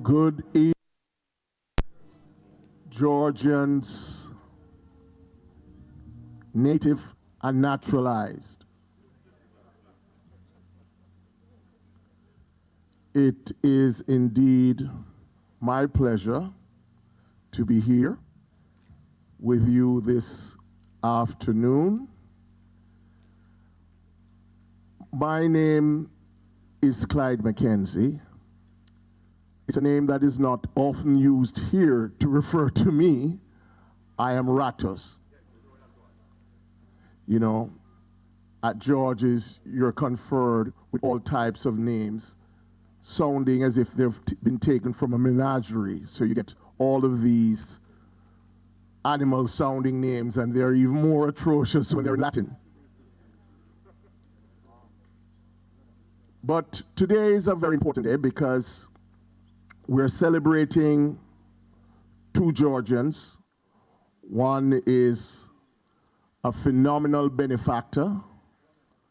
Good evening, Georgians, native and naturalized. It is indeed my pleasure to be here with you this afternoon. My name is Clyde Mackenzie. It's a name that is not often used here to refer to me. I am Ratus. You know, at George's, you're conferred with all types of names, sounding as if they've been taken from a menagerie. So you get all of these animal-sounding names, and they're even more atrocious when they're Latin. But today is a very important day because we're celebrating two Georgians. One is a phenomenal benefactor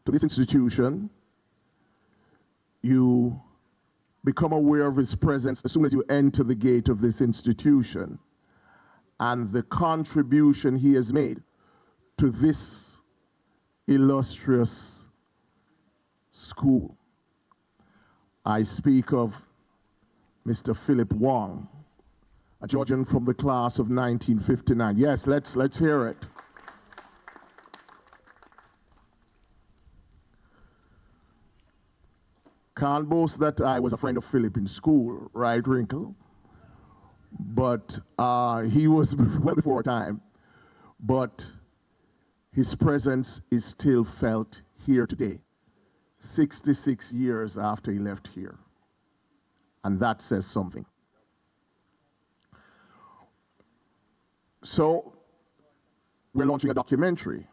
to this institution. You become aware of his presence as soon as you enter the gate of this institution and the contribution he has made to this illustrious school. I speak of Mr. Philip Wong, a Georgian from the class of 1959. Yes, let's hear it. can't boast that I was a friend of Philip in school, right, Wrinkle? But he was well before time. But his presence is still felt here today, 66 years after he left here. And that says something. So we're launching a documentary.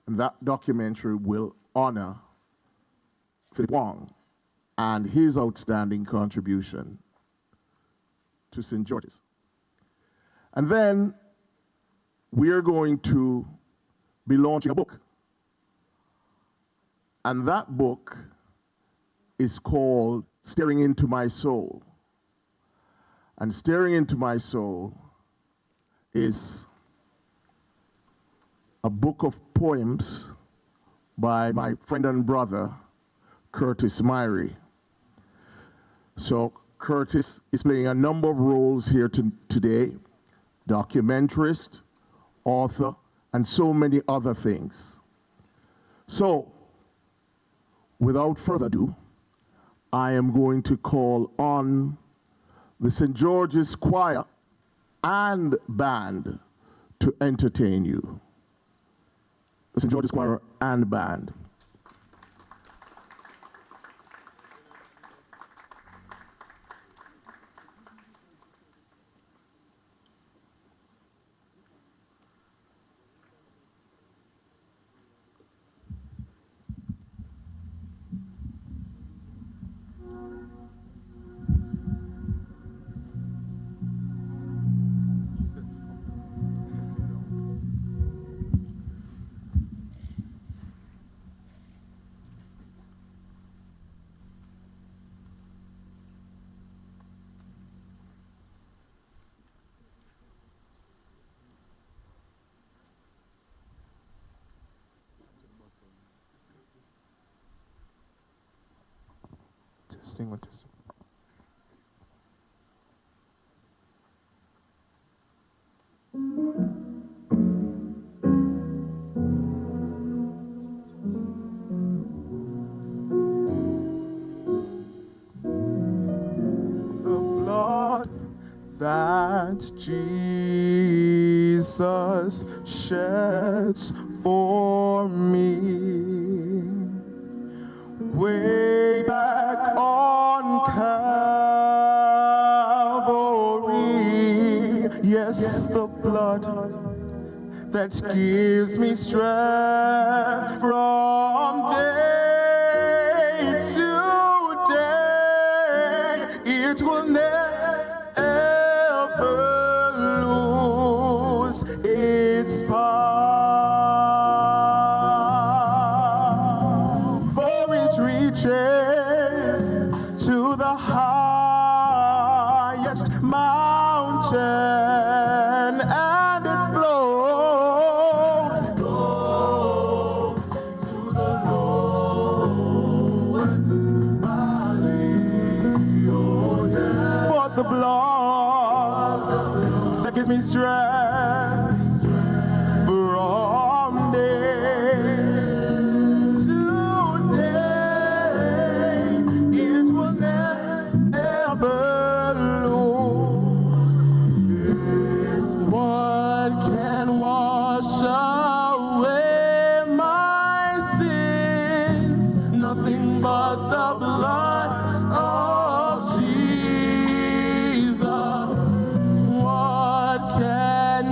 And that documentary will honor Philip Wong and his outstanding contribution to St. George's. And then we are going to be launching a book. And that book is called Staring Into My Soul. And Staring Into My Soul is a book of poems by my friend and brother, Curtis Myrie. So Curtis is playing a number of roles here today, documentarist, author, and so many other things. So, without further ado, I am going to call on the St. George's Choir and Band to entertain you. The St. George's Choir and Band. Testing, what testing? The blood that Jesus sheds for me way back on Calvary. Yes, the blood that gives me strength from day to day. It will never lose its power. Reaches to the highest mountain and it flows to the lowest valley. Oh, yeah. For the blood that gives me strength from day to away my sins, nothing but the blood of Jesus. What can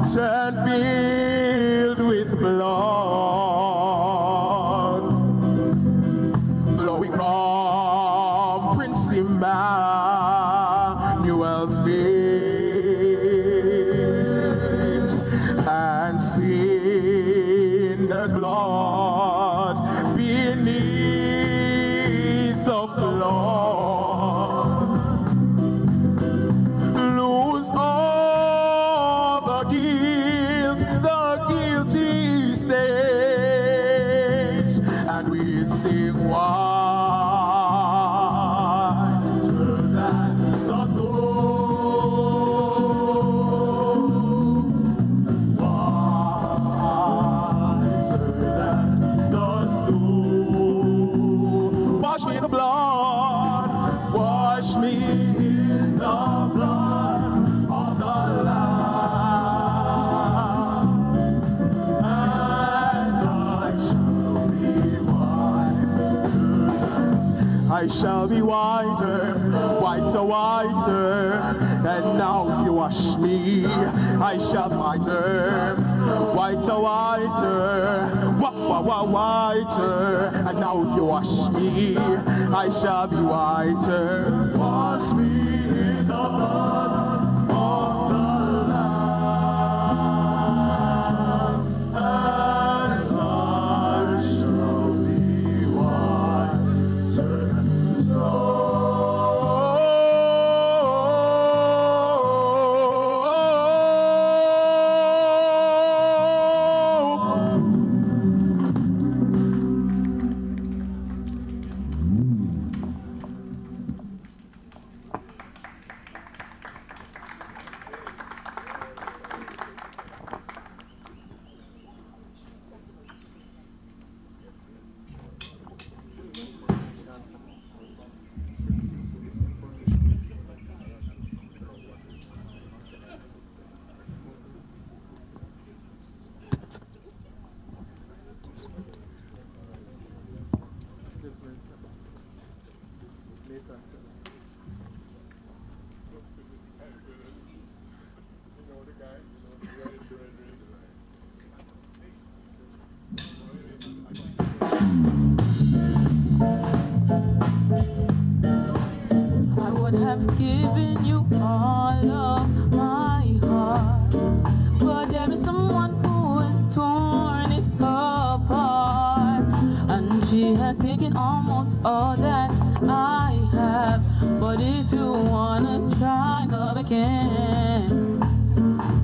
mountain filled with blood, flowing from Prince Emmanuel's veins, and sinners' blood beneath the floor. Lose all the guilt, the guilty stains, and we sing whiter than the snow, whiter than the snow. Wash me in the blood, wash me in the blood of the Lamb, and I shall be whiter, whiter, whiter. And now if you wash me, I shall be whiter, whiter, whiter, whiter. And now if you wash me, I shall be whiter. Wash me in the blood of the Lamb, and I shall be whiter than snow. I would have given you all of my heart, but there is someone who has torn it apart, and she has taken almost all that I have. But if you wanna try love again,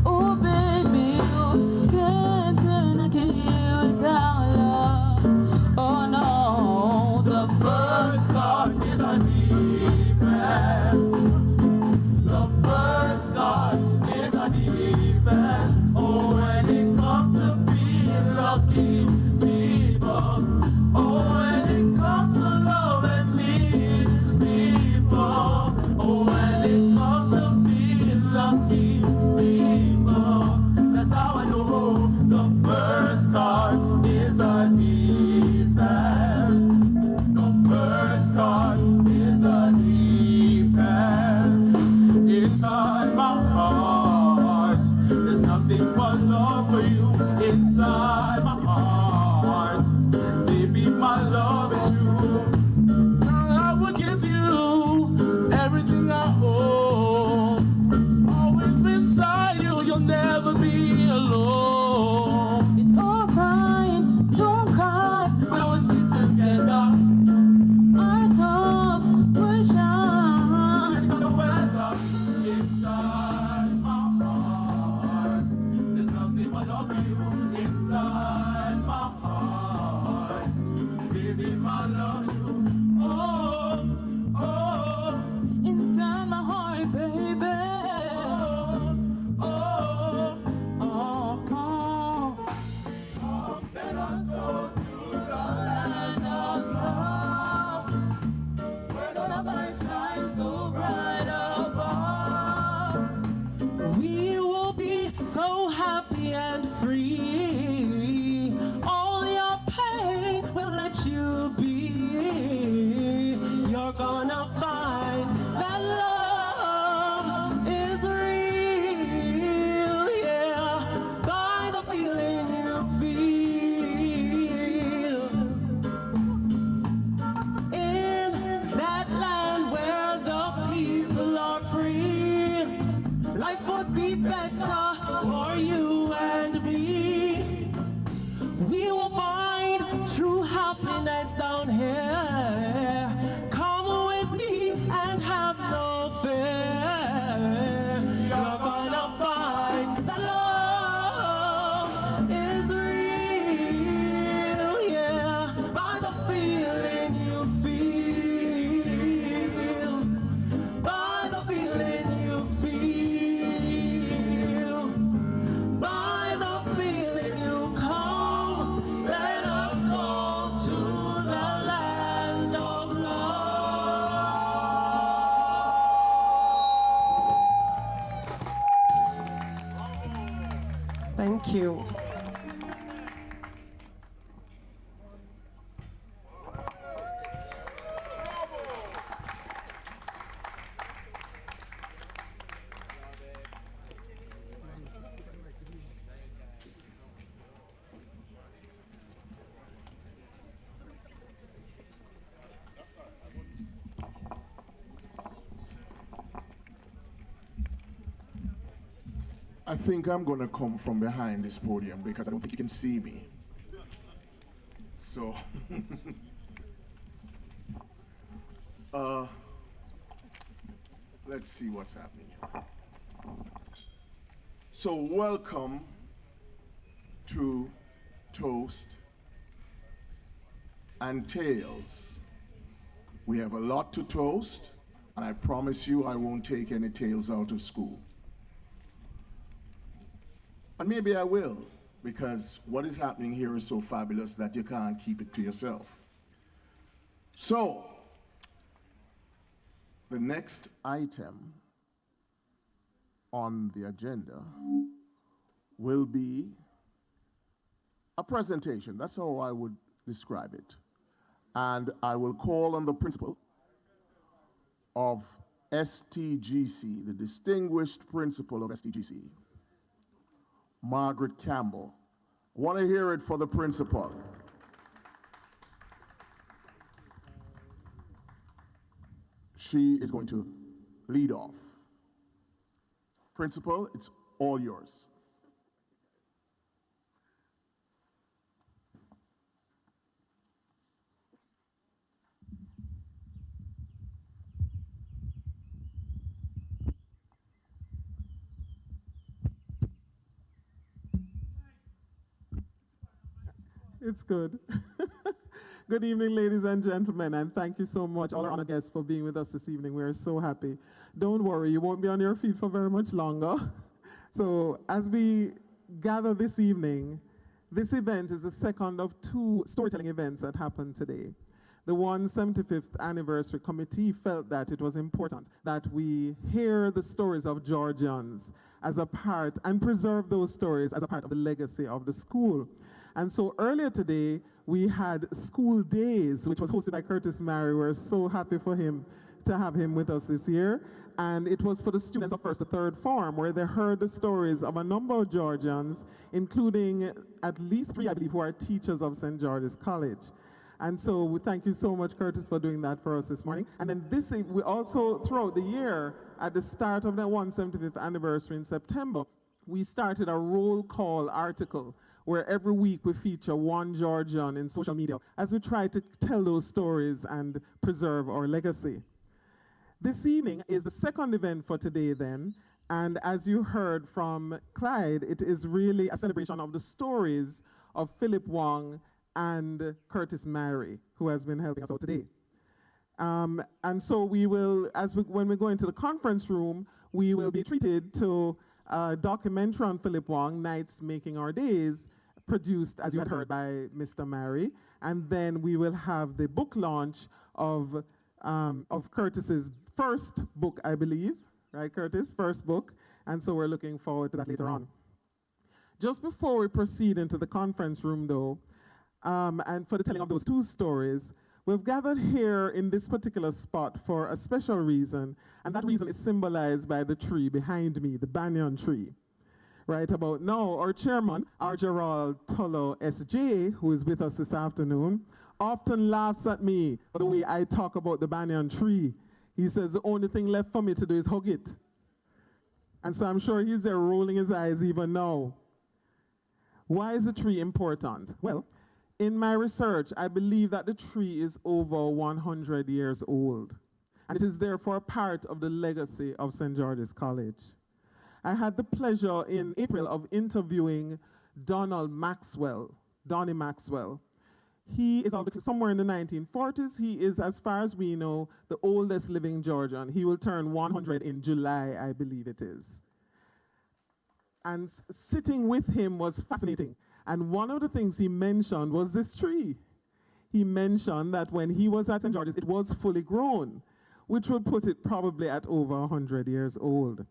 oh baby, you can't turn a key without love. Oh no, the first card is a defense. The first card is a defense. Oh, when it comes to being lucky people. Oh, when it comes to love and needing people. Oh, when it comes to being lucky people. That's how I know the first card is a defense. The first card is a defense. Inside my heart, there's nothing but love for you. Inside my heart, baby, my love is true. I would give you everything I own. Always beside you, you'll never be alone. It's alright, don't cry. We'll always be together. Our love will shine. The weather inside my heart. There's nothing but love for you inside my heart. Baby, my love you. Oh, oh, inside my heart, baby. Oh, oh, oh, oh. Let us go to the land of love. Where the love light shines so bright above. We will be so happy and free. All your pain will let you be. You're gonna find that love is real. better for you and me. We will find true happiness down here. Come with me and have no fear. You're gonna find that love is real, yeah, by the feeling you feel, by the feeling you feel, by the feeling you come. Let us go to the land of love. Thank you. I think I'm going to come from behind this podium because I don't think you can see me. So, let's see what's happening here. So, welcome to Toast and Tales. We have a lot to toast, and I promise you I won't take any tales out of school. And maybe I will, because what is happening here is so fabulous that you can't keep it to yourself. So, the next item on the agenda will be a presentation. That's how I would describe it. And I will call on the principal of STGC, the distinguished principal of STGC, Margaret Campbell. I want to hear it for the principal. She is going to lead off. Principal, it's all yours. It's good. Good evening, ladies and gentlemen, and thank you so much, all our honored guests, for being with us this evening. We are so happy. Don't worry, you won't be on your feet for very much longer. So as we gather this evening, this event is the second of two storytelling events that happened today. The 175th anniversary committee felt that it was important that we hear the stories of Georgians as a part, and preserve those stories as a part of the legacy of the school. And so earlier today, we had school days, which was hosted by Curtis Mary. We're so happy for him to have him with us this year. And it was for the students of first to third form, where they heard the stories of a number of Georgians, including at least 3, I believe, who are teachers of St. George's College. And so we thank you so much, Curtis, for doing that for us this morning. And then we also, throughout the year, at the start of the 175th anniversary in September, we started a roll call article where every week we feature one Georgian in social media as we try to tell those stories and preserve our legacy. This evening is the second event for today then, and as you heard from Clyde, it is really a celebration of the stories of Philip Wong and Curtis Mary, who has been helping us out today. And so we will, when we go into the conference room, we will be treated to a documentary on Philip Wong, Nights Making Our Days, produced, as you had heard, by Mr. Mary. And then we will have the book launch of Curtis's first book, I believe. Right, Curtis? First book. And so we're looking forward to that later on. Just before we proceed into the conference room, though, and for the telling of those two stories, we've gathered here in this particular spot for a special reason, and that reason is symbolized by the tree behind me, the banyan tree. Right about now, our chairman, our Gerald Tullo SJ, who is with us this afternoon, often laughs at me for the way I talk about the banyan tree. He says the only thing left for me to do is hug it. And so I'm sure he's there rolling his eyes even now. Why is the tree important? Well, in my research, I believe that the tree is over 100 years old, and it is therefore part of the legacy of St. George's College. I had the pleasure in April of interviewing Donnie Maxwell. He is somewhere in the 1940s. He is, as far as we know, the oldest living Georgian. He will turn 100 in July, I believe it is. And sitting with him was fascinating. And one of the things he mentioned was this tree. He mentioned that when he was at St. George's, it was fully grown, which would put it probably at over 100 years old.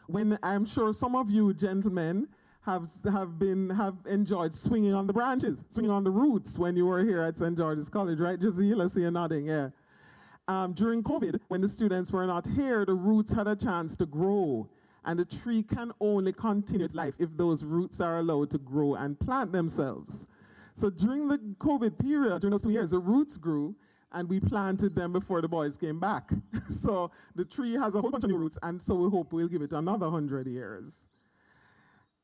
When I'm sure some of you gentlemen have enjoyed swinging on the branches, swinging on the roots when you were here at St. George's College, right, Jazeel? I see you nodding, yeah. During COVID, when the students were not here, the roots had a chance to grow, and the tree can only continue its life if those roots are allowed to grow and plant themselves. So during the COVID period, during those 2 years, the roots grew, and we planted them before the boys came back. So the tree has a whole bunch of new roots, and so we hope we'll give it another 100 years.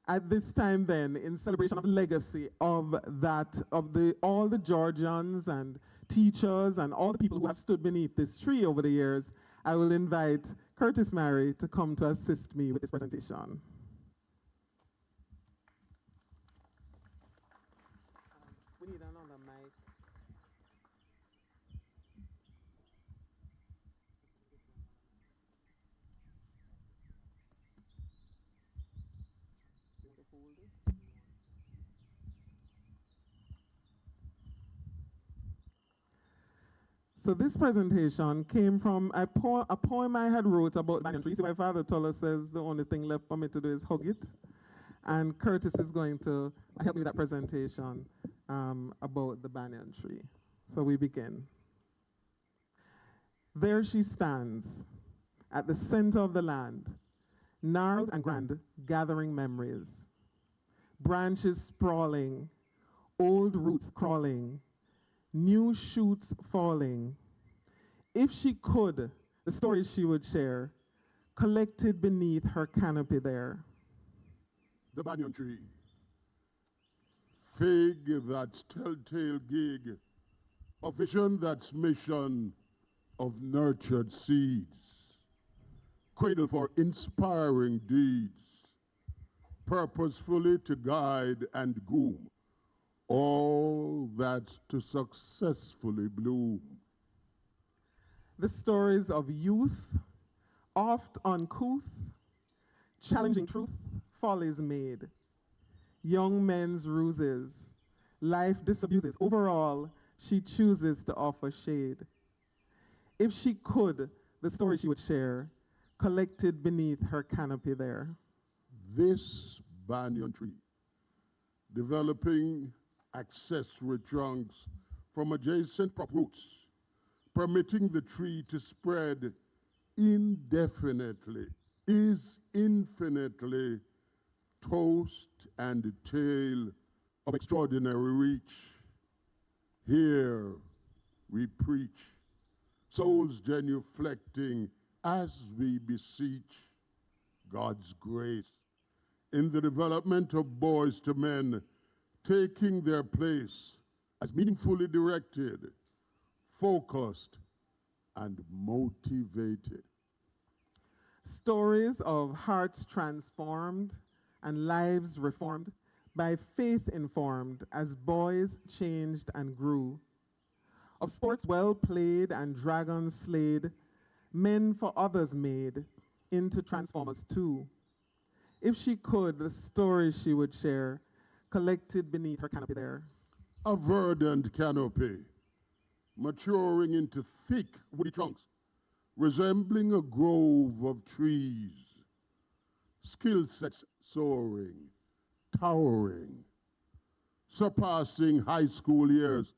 At this time then, in celebration of the legacy of all the Georgians and teachers and all the people who have stood beneath this tree over the years, I will invite Curtis Mary to come to assist me with this presentation. We need another mic. So this presentation came from a poem I had wrote about banyan tree. So my father told us says the only thing left for me to do is hug it. And Curtis is going to help me with that presentation about the banyan tree. So we begin. There she stands at the center of the land, gnarled and grand, gathering memories. Branches sprawling, old roots crawling, new shoots falling. If she could, the stories she would share, collected beneath her canopy there. The banyan tree, fig that's telltale gig, a vision that's mission of nurtured seeds, cradle for inspiring deeds, purposefully to guide and groom all that's to successfully bloom. The stories of youth, oft uncouth, challenging truth, follies made, young men's ruses, life disabuses. Overall, she chooses to offer shade. If she could, the story she would share, collected beneath her canopy there. This banyan tree, developing accessory trunks from adjacent prop roots, permitting the tree to spread indefinitely, is infinitely toast and tale of extraordinary reach. Here we preach, souls genuflecting as we beseech God's grace in the development of boys to men, taking their place as meaningfully directed, focused, and motivated. Stories of hearts transformed and lives reformed, by faith informed as boys changed and grew. Of sports well played and dragons slayed, men for others made, into transformers too. If she could, the stories she would share, collected beneath her canopy there. A verdant canopy, maturing into thick woody trunks, resembling a grove of trees. Skill sets soaring, towering, surpassing high school years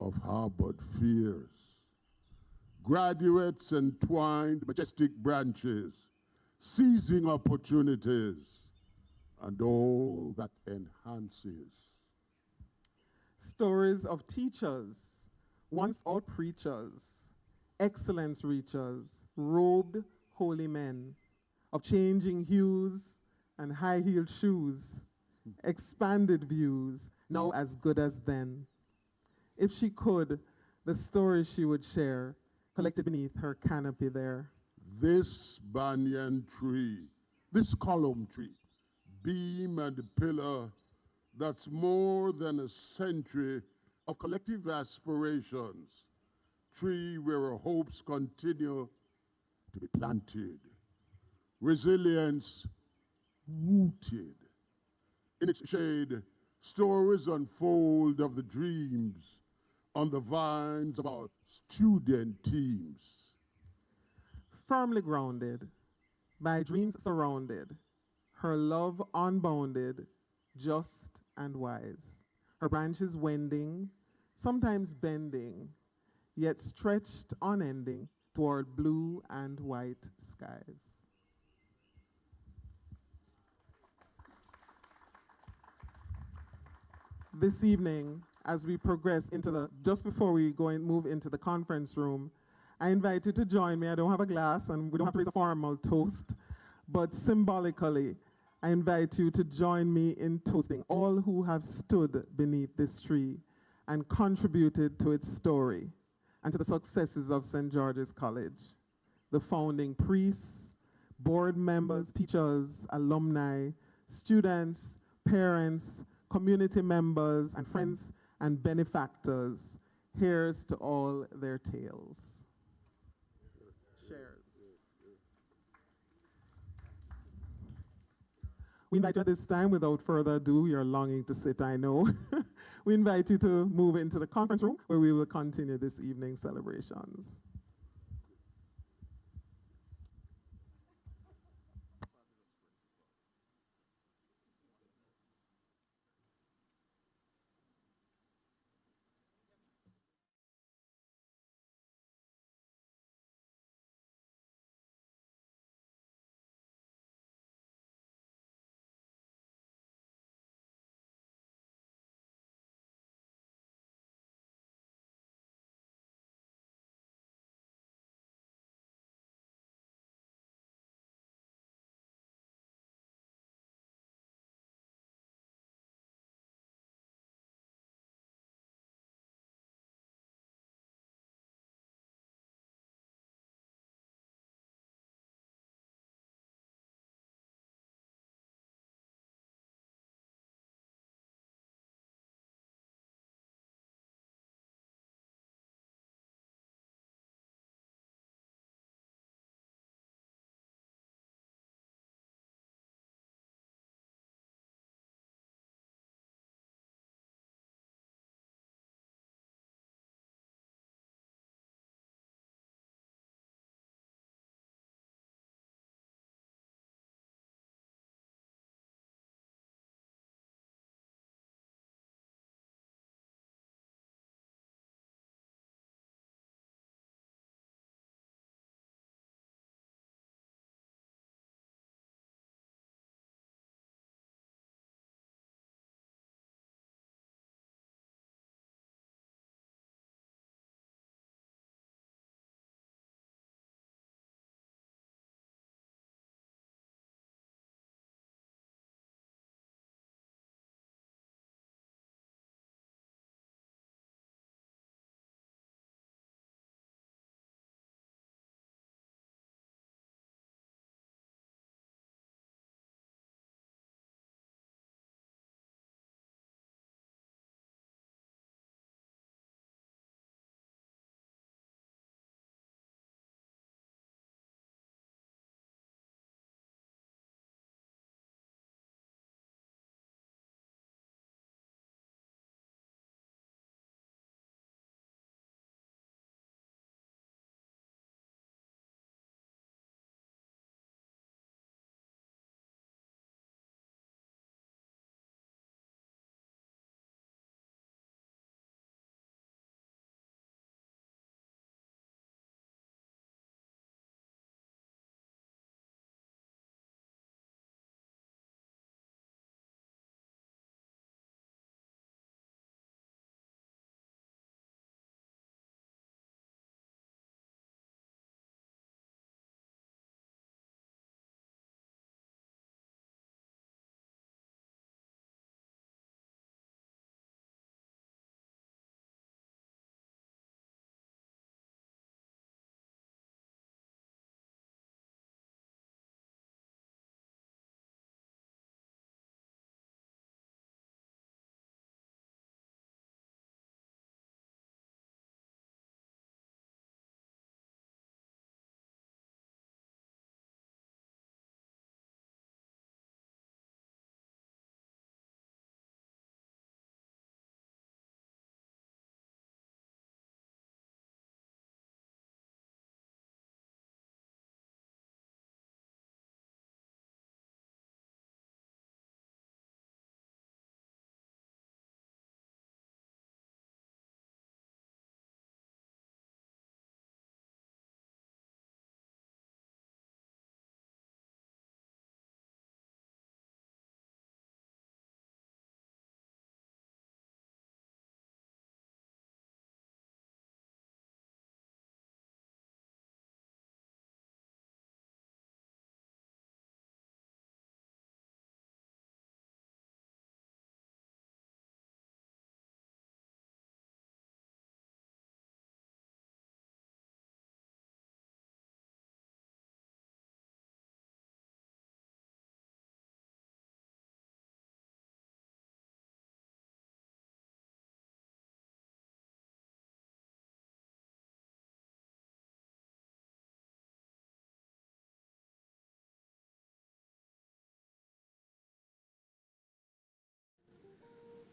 of harbored fears. Graduates entwined majestic branches, seizing opportunities, and all that enhances. Stories of teachers, once all preachers, excellence reachers, robed holy men, of changing hues and high-heeled shoes, expanded views, now as good as then. If she could, the stories she would share, collected beneath her canopy there. This banyan tree, this column tree, beam and pillar that's more than a century of collective aspirations, tree where our hopes continue to be planted, resilience rooted. In its shade, stories unfold of the dreams on the vines of our student teams. Firmly grounded, by dreams surrounded, her love unbounded, just and wise. Her branches wending, sometimes bending, yet stretched unending toward blue and white skies. This evening, as we progress just before we move into the conference room, I invite you to join me. I don't have a glass and we don't have to raise a formal toast, but symbolically, I invite you to join me in toasting all who have stood beneath this tree and contributed to its story and to the successes of St. George's College. The founding priests, board members, teachers, alumni, students, parents, community members, and friends and benefactors. Here's to all their tales. Cheers. We invite you at this time, without further ado, you're longing to sit, I know. We invite you to move into the conference room where we will continue this evening's celebrations.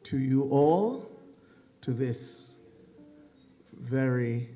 to you all, to this very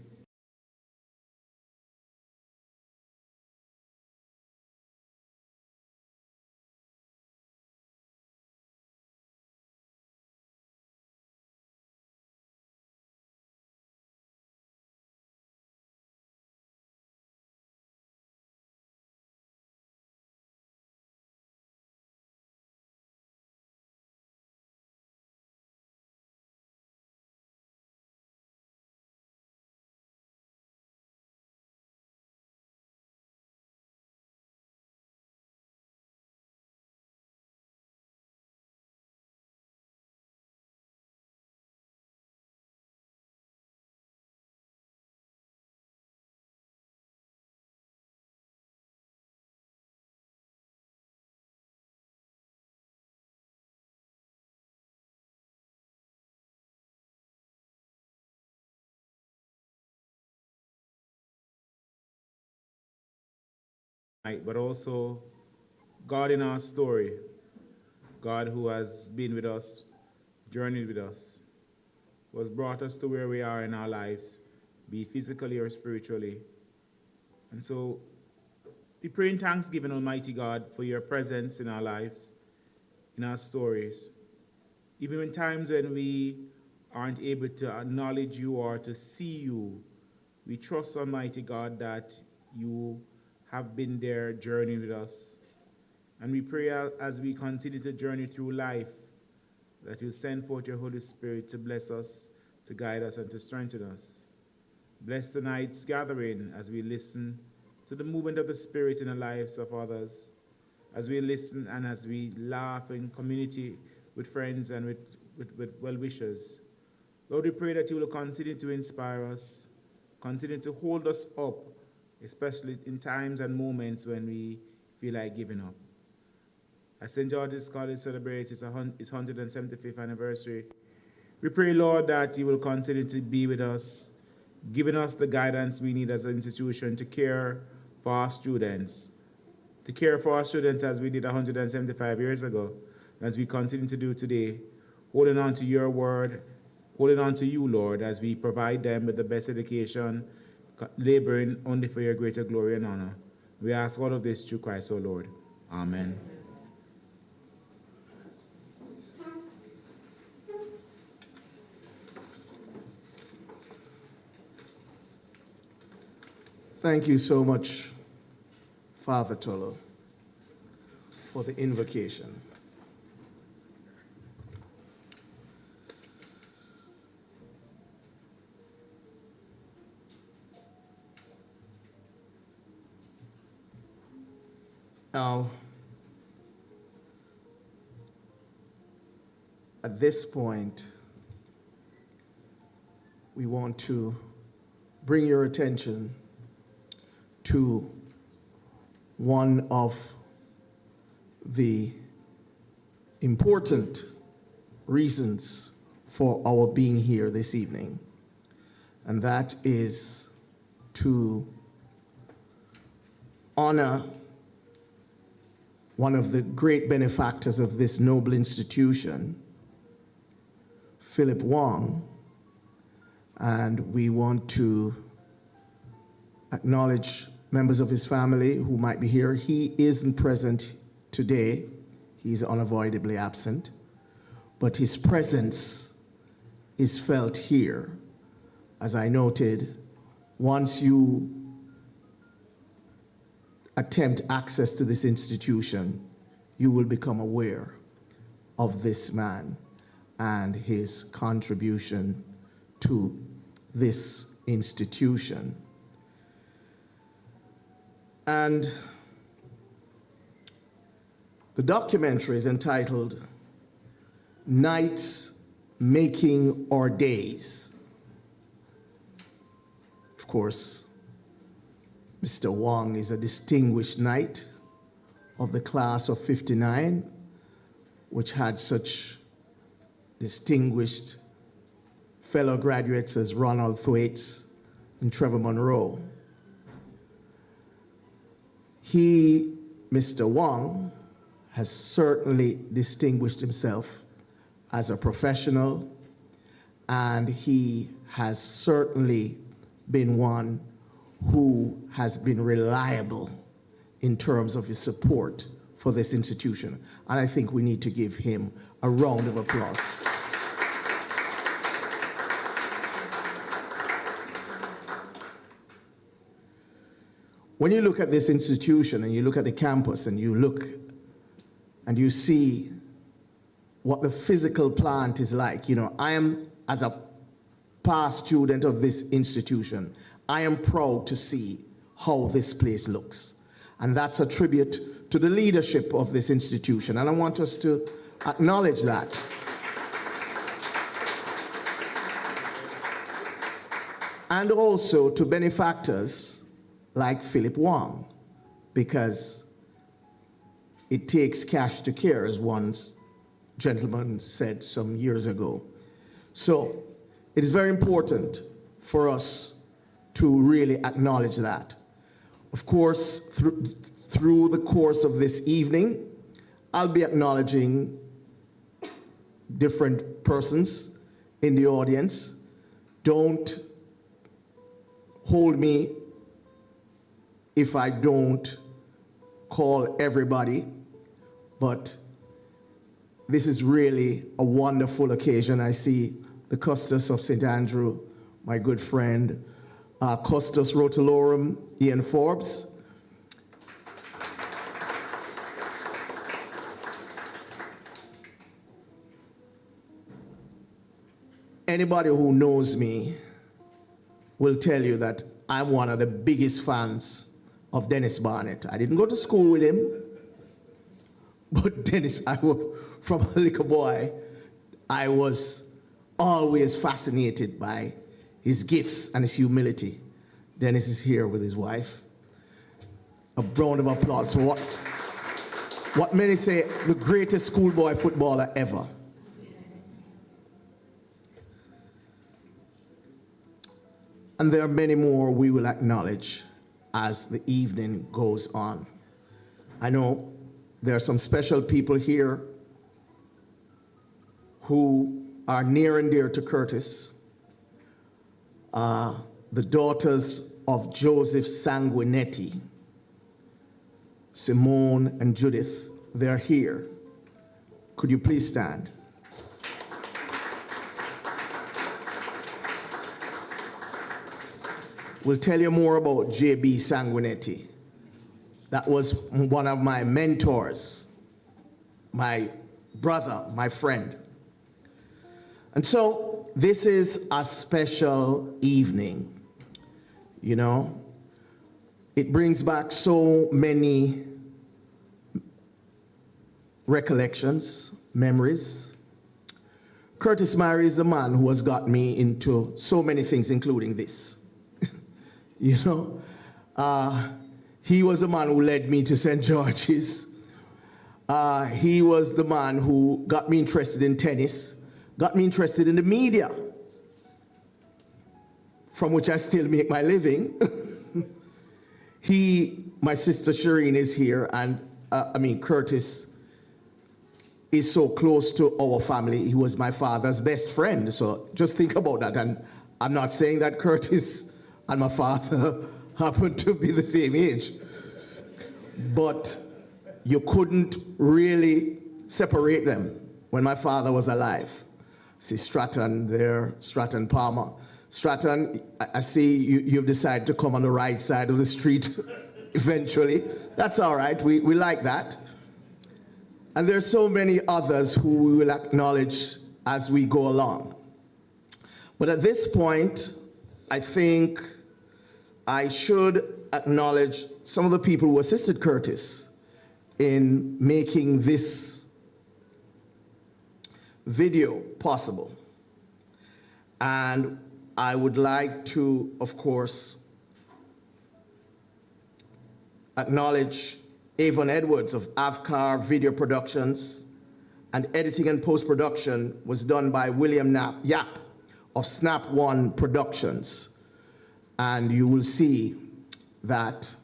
but also God in our story, God who has been with us, journeyed with us, who has brought us to where we are in our lives, be it physically or spiritually. And so we pray in thanksgiving, Almighty God, for your presence in our lives, in our stories. Even in times when we aren't able to acknowledge you or to see you, we trust, Almighty God, that you have been there journeying with us. And we pray as we continue to journey through life, that you send forth your Holy Spirit to bless us, to guide us, and to strengthen us. Bless tonight's gathering as we listen to the movement of the Spirit in the lives of others, as we listen and as we laugh in community with friends and with well-wishers. Lord, we pray that you will continue to inspire us, continue to hold us up, especially in times and moments when we feel like giving up. As St. George's College celebrates its 175th anniversary, we pray, Lord, that you will continue to be with us, giving us the guidance we need as an institution to care for our students, as we did 175 years ago, and as we continue to do today, holding on to your word, holding on to you, Lord, as we provide them with the best education, laboring only for your greater glory and honor. We ask all of this through Christ, our Lord. Amen. Thank you so much, Father Tolo, for the invocation. Now, at this point, we want to bring your attention to one of the important reasons for our being here this evening, and that is to honor one of the great benefactors of this noble institution, Philip Wong, and we want to acknowledge members of his family who might be here. He isn't present today. He's unavoidably absent, but his presence is felt here. As I noted, once you attempt access to this institution, you will become aware of this man and his contribution to this institution. And the documentary is entitled Nights Making Our Days. Of course, Mr. Wong is a distinguished knight of the class of '59, which had such distinguished fellow graduates as Ronald Thwaites and Trevor Monroe. He, Mr. Wong, has certainly distinguished himself as a professional, and he has certainly been one who has been reliable in terms of his support for this institution. And I think we need to give him a round of applause. When you look at this institution and you look at the campus and you look and you see what the physical plant is like, you know, I am, as a past student of this institution, I am proud to see how this place looks. And that's a tribute to the leadership of this institution. And I want us to acknowledge that. And also to benefactors like Philip Wong, because it takes cash to care, as one gentleman said some years ago. So it is very important for us to really acknowledge that. Of course, through the course of this evening, I'll be acknowledging different persons in the audience. Don't hold me if I don't call everybody, but this is really a wonderful occasion. I see the Custos of St. Andrew, my good friend, Custos Rotalorum, Ian Forbes. Anybody who knows me will tell you that I'm one of the biggest fans of Dennis Barnett. I didn't go to school with him, but Dennis, from a little boy, I was always fascinated by his gifts and his humility. Dennis is here with his wife. A round of applause for what many say the greatest schoolboy footballer ever. And there are many more we will acknowledge as the evening goes on. I know there are some special people here who are near and dear to Curtis. The daughters of Joseph Sanguinetti, Simone and Judith, they're here. Could you please stand? We'll tell you more about J.B. Sanguinetti. That was one of my mentors, my brother, my friend. And so this is a special evening, you know. It brings back so many recollections, memories. Curtis Myrie is the man who has got me into so many things, including this. You know, he was the man who led me to St. George's. He was the man who got me interested in tennis, got me interested in the media, from which I still make my living. My sister Shireen is here, and Curtis is so close to our family. He was my father's best friend, so just think about that. And I'm not saying that Curtis and my father happened to be the same age, but you couldn't really separate them when my father was alive. See Stratton there, Stratton Palmer. Stratton, I see you've decided to come on the right side of the street eventually. That's all right, we like that. And there's so many others who we will acknowledge as we go along. But at this point, I think I should acknowledge some of the people who assisted Curtis in making this video possible. And I would like to, of course, acknowledge Avon Edwards of Avcar Video Productions, and editing and post-production was done by William Yap of Snap One Productions. And you will see that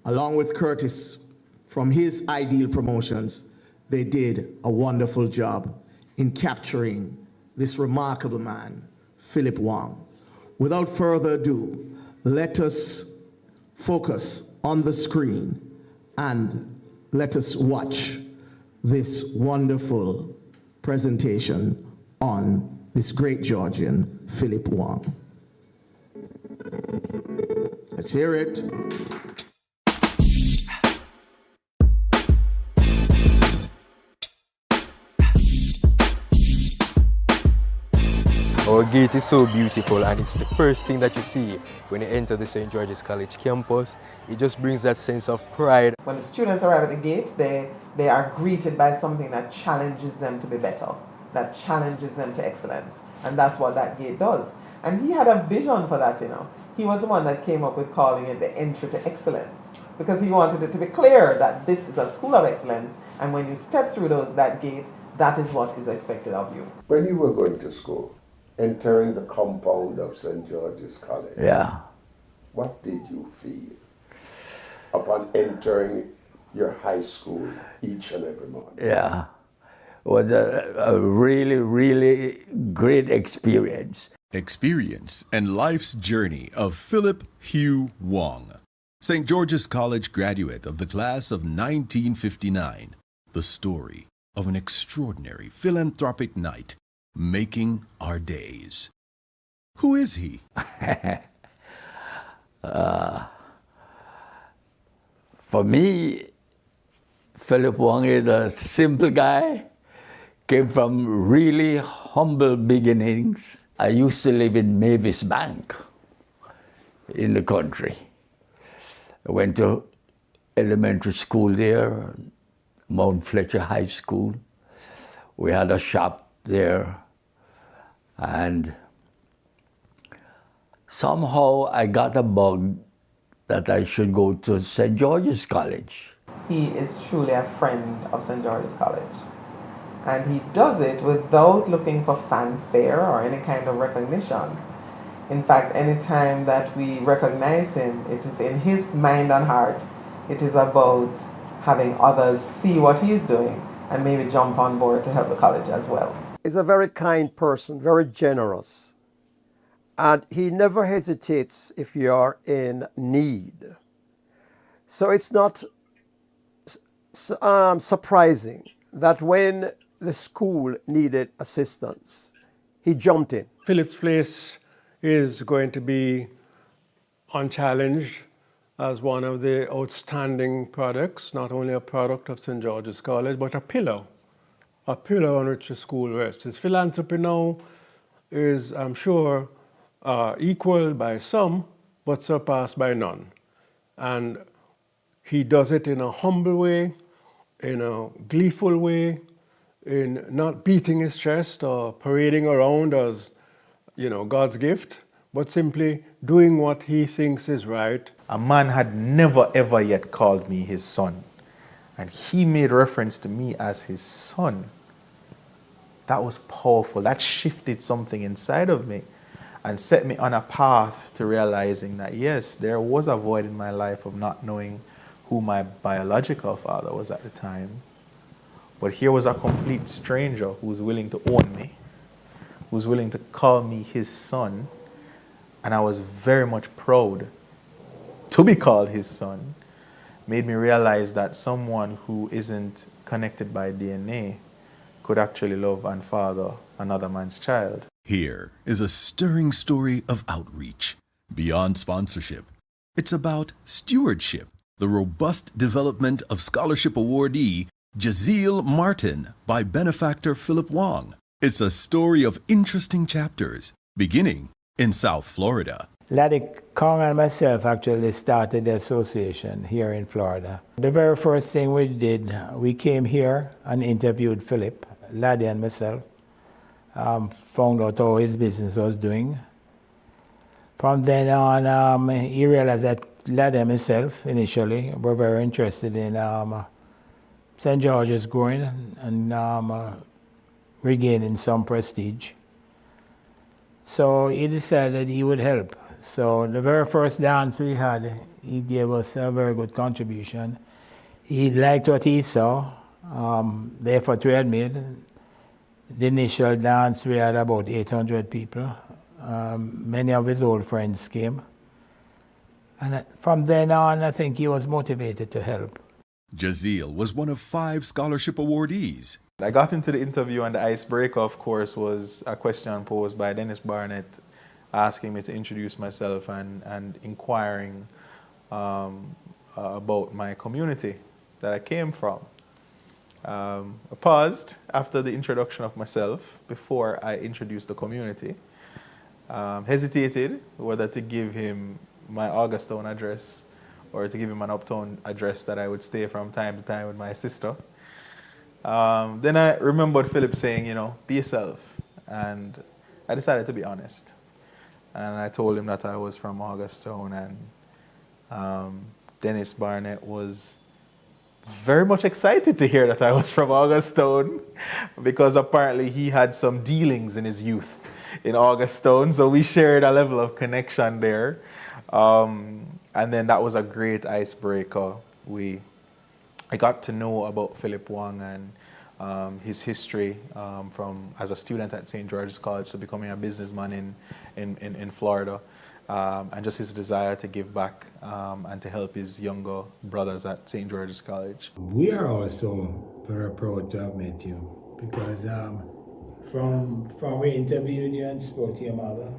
along with Curtis from his Ideal Promotions, they did a wonderful job in capturing this remarkable man, Philip Wang. Without further ado, let us focus on the screen and let us watch this wonderful presentation on this great Georgian, Philip Wang. Let's hear it. Our gate is so beautiful, and it's the first thing that you see when you enter the St. George's College campus. It just brings that sense of pride. When the students arrive at the gate, they are greeted by something that challenges them to be better, that challenges them to excellence. And that's what that gate does. And he had a vision for that, you know. He was the one that came up with calling it the entry to excellence, because he wanted it to be clear that this is a school of excellence, and when you step through that gate, that is what is expected of you. When you were going to school, entering the compound of St. George's College, yeah, what did you feel upon entering your high school each and every morning? Yeah, it was a really, really great experience. Experience and life's journey of Philip Hugh Wang, St. George's College graduate of the class of 1959. The story of an extraordinary philanthropic knight making our days. Who is he? For me, Philip Wang is a simple guy, came from really humble beginnings. I used to live in Mavis Bank in the country. I went to elementary school there, Mount Fletcher High School. We had a shop there, and somehow I got a bug that I should go to St. George's College. He is truly a friend of St. George's College. And he does it without looking for fanfare or any kind of recognition. In fact, any time that we recognize him, it is in his mind and heart, it is about having others see what he's doing and maybe jump on board to help the college as well. He's a very kind person, very generous. And he never hesitates if you're in need. So it's not surprising that when the school needed assistance, he jumped in. Philip's place is going to be unchallenged as one of the outstanding products, not only a product of St. George's College, but a pillar on which the school rests. His philanthropy now is, I'm sure, equaled by some, but surpassed by none. And he does it in a humble way, in a gleeful way, in not beating his chest or parading around as, you know, God's gift, but simply doing what he thinks is right. A man had never ever yet called me his son, and he made reference to me as his son. That was powerful. That shifted something inside of me and set me on a path to realizing that, yes, there was a void in my life of not knowing who my biological father was at the time. But here was a complete stranger who was willing to own me, who was willing to call me his son, and I was very much proud to be called his son. Made me realize that someone who isn't connected by DNA could actually love and father another man's child. Here is a stirring story of outreach beyond sponsorship. It's about stewardship, the robust development of scholarship awardee Jazeel Martin by benefactor Philip Wang. It's a story of interesting chapters, beginning in South Florida. Laddie Kong and myself actually started the association here in Florida. The very first thing we did, we came here and interviewed Philip, Laddie and myself, found out how his business was doing. From then on, he realized that Laddie and myself initially were very interested in St. George's growing and regaining some prestige. So he decided he would help. So the very first dance we had, he gave us a very good contribution. He liked what he saw, the effort we had made. The initial dance, we had about 800 people. Many of his old friends came. And from then on, I think he was motivated to help. Jazeel was one of 5 scholarship awardees. I got into the interview, and the icebreaker, of course, was a question posed by Dennis Barnett asking me to introduce myself and inquiring about my community that I came from. I paused after the introduction of myself before I introduced the community. Hesitated whether to give him my Augustown address or to give him an uptown address that I would stay from time to time with my sister. Then I remembered Philip saying, you know, be yourself. And I decided to be honest. And I told him that I was from Augustown, and Dennis Barnett was very much excited to hear that I was from Augustown, because apparently he had some dealings in his youth in Augustown, so we shared a level of connection there. And then that was a great icebreaker. I got to know about Philip Wong and his history from as a student at St.George'S College to becoming a businessman in Florida, and just his desire to give back and to help his younger brothers at St. George's College. We are also very proud to have met you, because from we interviewed you and spoke to your mother,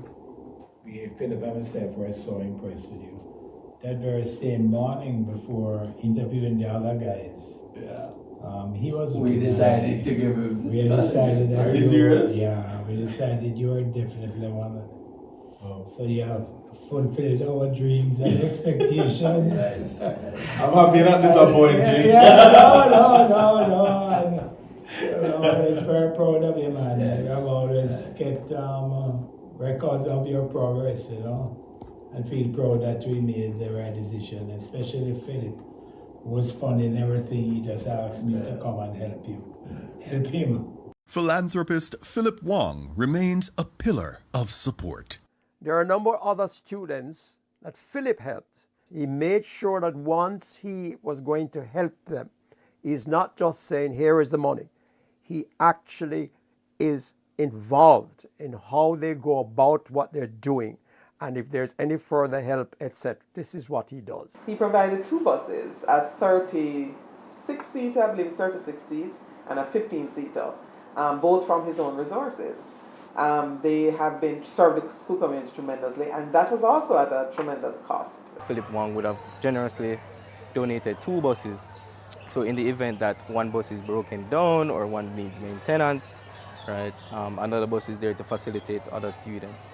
Philip and myself were so impressed with you. That very same morning before interviewing the other guys, he was. We decided to give him. We decided that. Are you serious? Yeah, we decided you were definitely one of them. Oh. So you have fulfilled our dreams and expectations. Yes. I'm happy not disappointed. No. I'm always very proud of you, man. Yes. I've always kept records of your progress, you know, and feel proud that we made the right decision, especially Philip. Was fun in everything. He just asked me to come and help him. Philanthropist Philip Wong remains a pillar of support. There are a number of other students that Philip helped. He made sure that once he was going to help them, he's not just saying, here is the money. He actually is involved in how they go about what they're doing, and if there's any further help, etc. This is what he does. He provided 2 buses, a 36-seater, I believe 36 seats, and a 15-seater, both from his own resources. They have been served the school community tremendously, and that was also at a tremendous cost. Philip Wong would have generously donated 2 buses. So in the event that one bus is broken down or one needs maintenance, right, another bus is there to facilitate other students.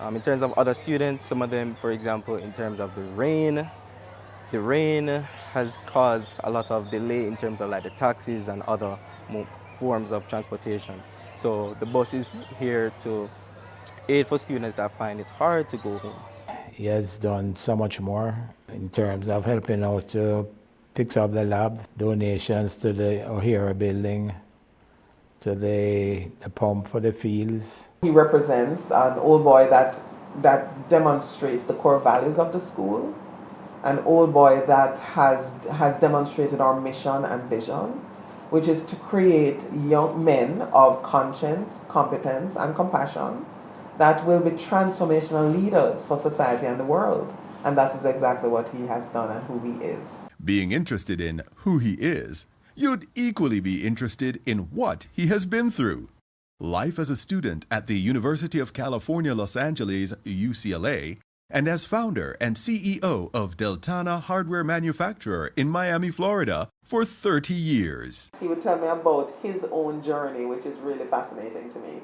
In terms of other students, some of them, for example, in terms of the rain has caused a lot of delay in terms of like the taxis and other forms of transportation. So the bus is here to aid for students that find it hard to go home. He has done so much more in terms of helping out to fix up the lab, donations to the O'Hara building, to the pump for the fields. He represents an old boy that demonstrates the core values of the school, an old boy that has demonstrated our mission and vision, which is to create young men of conscience, competence, and compassion that will be transformational leaders for society and the world. And that is exactly what he has done and who he is. Being interested in who he is, you'd equally be interested in what he has been through. Life as a student at the University of California, Los Angeles, UCLA, and as founder and CEO of Deltana Hardware Manufacturer in Miami, Florida, for 30 years. He would tell me about his own journey, which is really fascinating to me.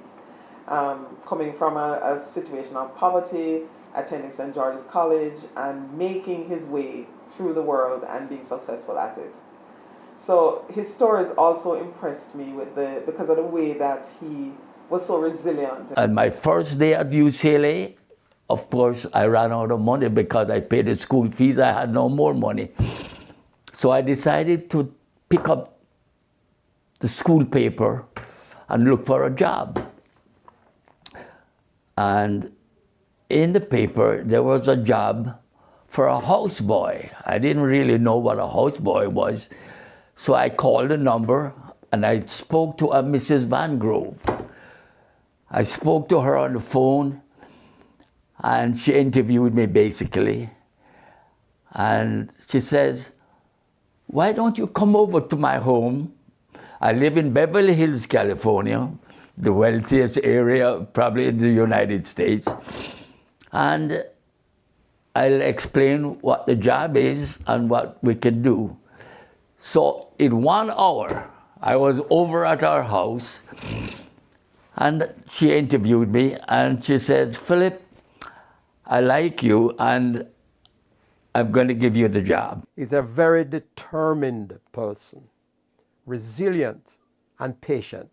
Coming from a situation of poverty, attending St. George's College, and making his way through the world and being successful at it. So his stories also impressed me because of the way that he was so resilient. And my first day at UCLA, of course, I ran out of money because I paid the school fees. I had no more money. So I decided to pick up the school paper and look for a job. And in the paper, there was a job for a houseboy. I didn't really know what a houseboy was. So I called the number and I spoke to a Mrs. Van Grove. I spoke to her on the phone, and she interviewed me basically. And she says, why don't you come over to my home? I live in Beverly Hills, California, the wealthiest area probably in the United States. And I'll explain what the job is and what we can do. So in 1 hour, I was over at our house, and she interviewed me, and she said, Philip, I like you, and I'm going to give you the job. He's a very determined person, resilient and patient.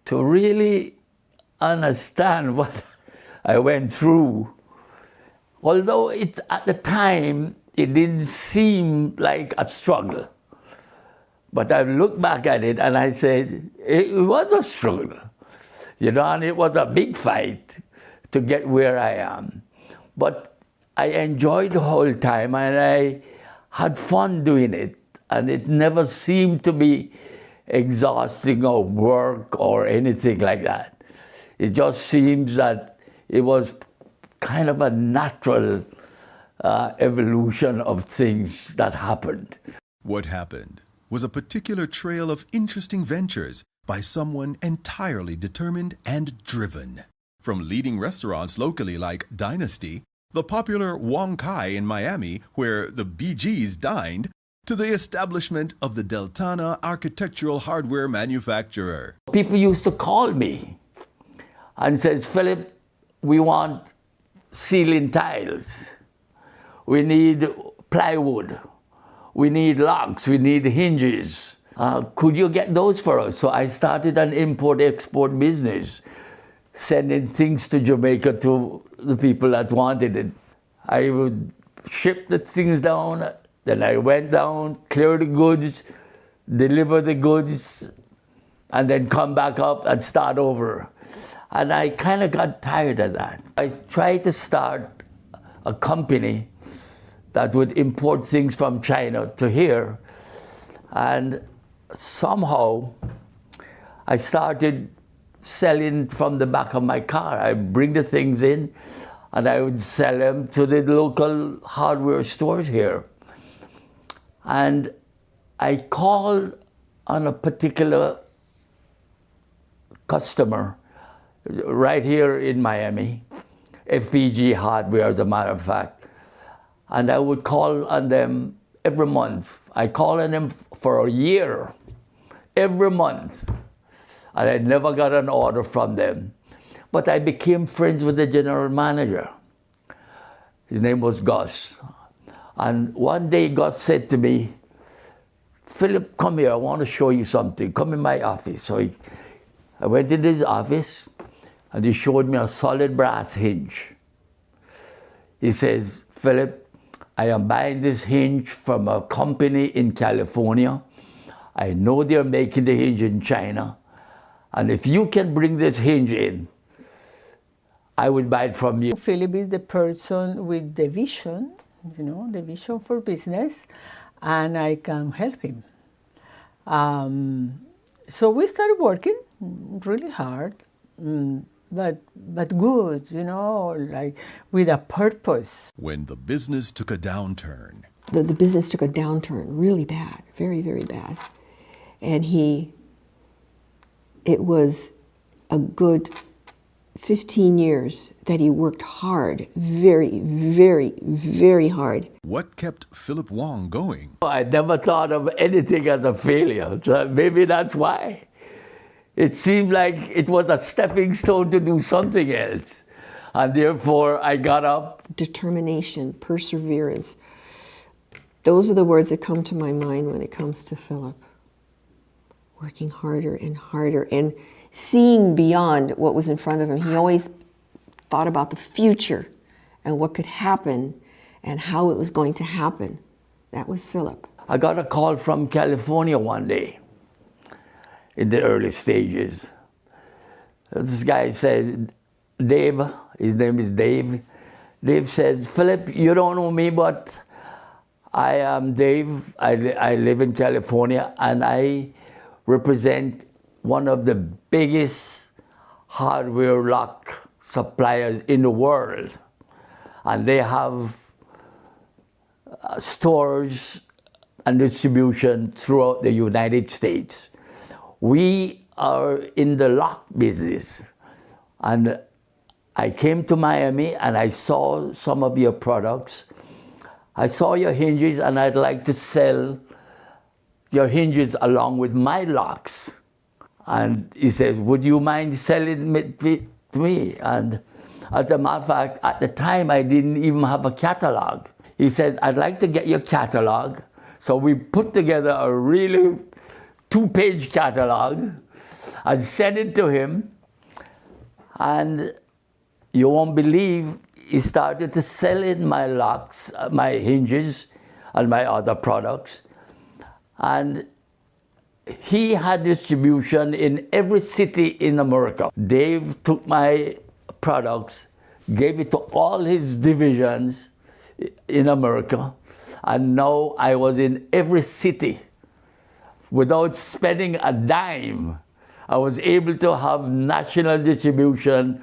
To really understand what I went through, although at the time it didn't seem like a struggle, but I look back at it and I said, it was a struggle, you know, and it was a big fight to get where I am. But I enjoyed the whole time, and I had fun doing it, and it never seemed to be exhausting or work or anything like that. It just seems that it was kind of a natural evolution of things that happened. What happened was a particular trail of interesting ventures by someone entirely determined and driven. From leading restaurants locally like Dynasty, the popular Wong Kai in Miami, where the Bee Gees dined, to the establishment of the Deltana architectural hardware manufacturer. People used to call me and said, Philip, we want ceiling tiles. We need plywood. We need locks. We need hinges. Could you get those for us? So I started an import-export business, sending things to Jamaica to the people that wanted it. I would ship the things down, then I went down, clear the goods, deliver the goods, and then come back up and start over. And I kind of got tired of that. I tried to start a company that would import things from China to here, and somehow I started selling from the back of my car. I bring the things in and I would sell them to the local hardware stores here. And I called on a particular customer right here in Miami, FPG Hardware, as a matter of fact. And I would call on them every month. I called on them for a year, every month. And I never got an order from them. But I became friends with the general manager. His name was Gus. And one day Gus said to me, Philip, come here, I want to show you something. Come in my office. So I went into his office, and he showed me a solid brass hinge. He says, Philip, I am buying this hinge from a company in California. I know they're making the hinge in China. And if you can bring this hinge in, I would buy it from you. Philip is the person with the vision, you know, the vision for business, and I can help him. So we started working really hard, but good, you know, like with a purpose. When the business took a downturn. The business took a downturn really bad, very, very bad. And it was a good 15 years that he worked hard, very, very, very hard. What kept Philip Wong going? I never thought of anything as a failure, so maybe that's why. It seemed like it was a stepping stone to do something else. And therefore, I got up. Determination, perseverance. Those are the words that come to my mind when it comes to Philip. Working harder and harder and seeing beyond what was in front of him. He always thought about the future and what could happen and how it was going to happen. That was Philip. I got a call from California one day in the early stages. This guy said, Dave, his name is Dave. Dave said, Philip, you don't know me, but I am Dave. I live in California, and I represent one of the biggest hardware lock suppliers in the world. And they have stores and distribution throughout the United States. We are in the lock business. And I came to Miami and I saw some of your products. I saw your hinges and I'd like to sell your hinges along with my locks. And he says, would you mind selling it to me? And as a matter of fact, at the time, I didn't even have a catalog. He said, I'd like to get your catalog. So we put together a really 2-page catalog and sent it to him. And you won't believe, he started to sell in my locks, my hinges, and my other products. And he had distribution in every city in America. Dave took my products, gave it to all his divisions in America, and now I was in every city. Without spending a dime, I was able to have national distribution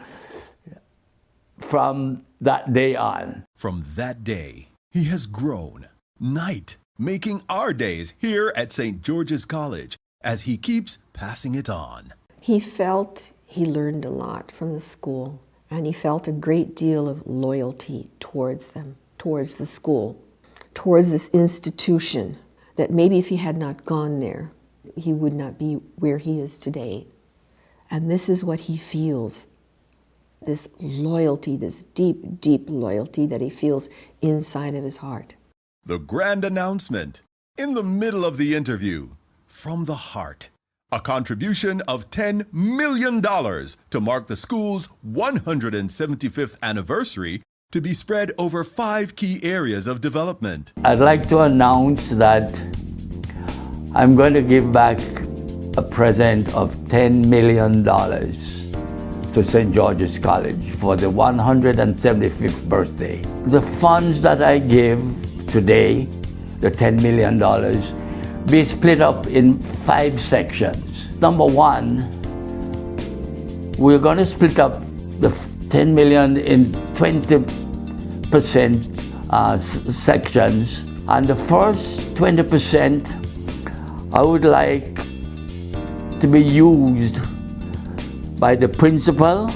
from that day on. From that day, he has grown, night, making our days here at St. George's College as he keeps passing it on. He felt he learned a lot from the school, and he felt a great deal of loyalty towards them, towards the school, towards this institution, that maybe if he had not gone there, he would not be where he is today. And this is what he feels, this loyalty, this deep, deep loyalty that he feels inside of his heart. The grand announcement in the middle of the interview from the heart. A contribution of $10 million to mark the school's 175th anniversary to be spread over 5 key areas of development. I'd like to announce that I'm going to give back a present of $10 million to St. George's College for the 175th birthday. The funds that I give today, the $10 million, be split up in 5 sections. Number 1, we're going to split up the 10 million in 20% sections. And the first 20% I would like to be used by the principal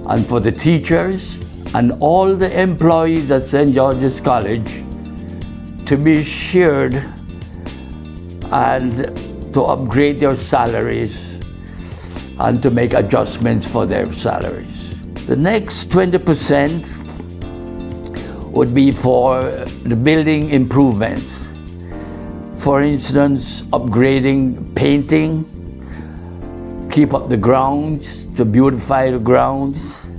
and for the teachers and all the employees at St. George's College to be shared and to upgrade their salaries and to make adjustments for their salaries. The next 20% would be for the building improvements. For instance, upgrading painting, keep up the grounds, to beautify the grounds,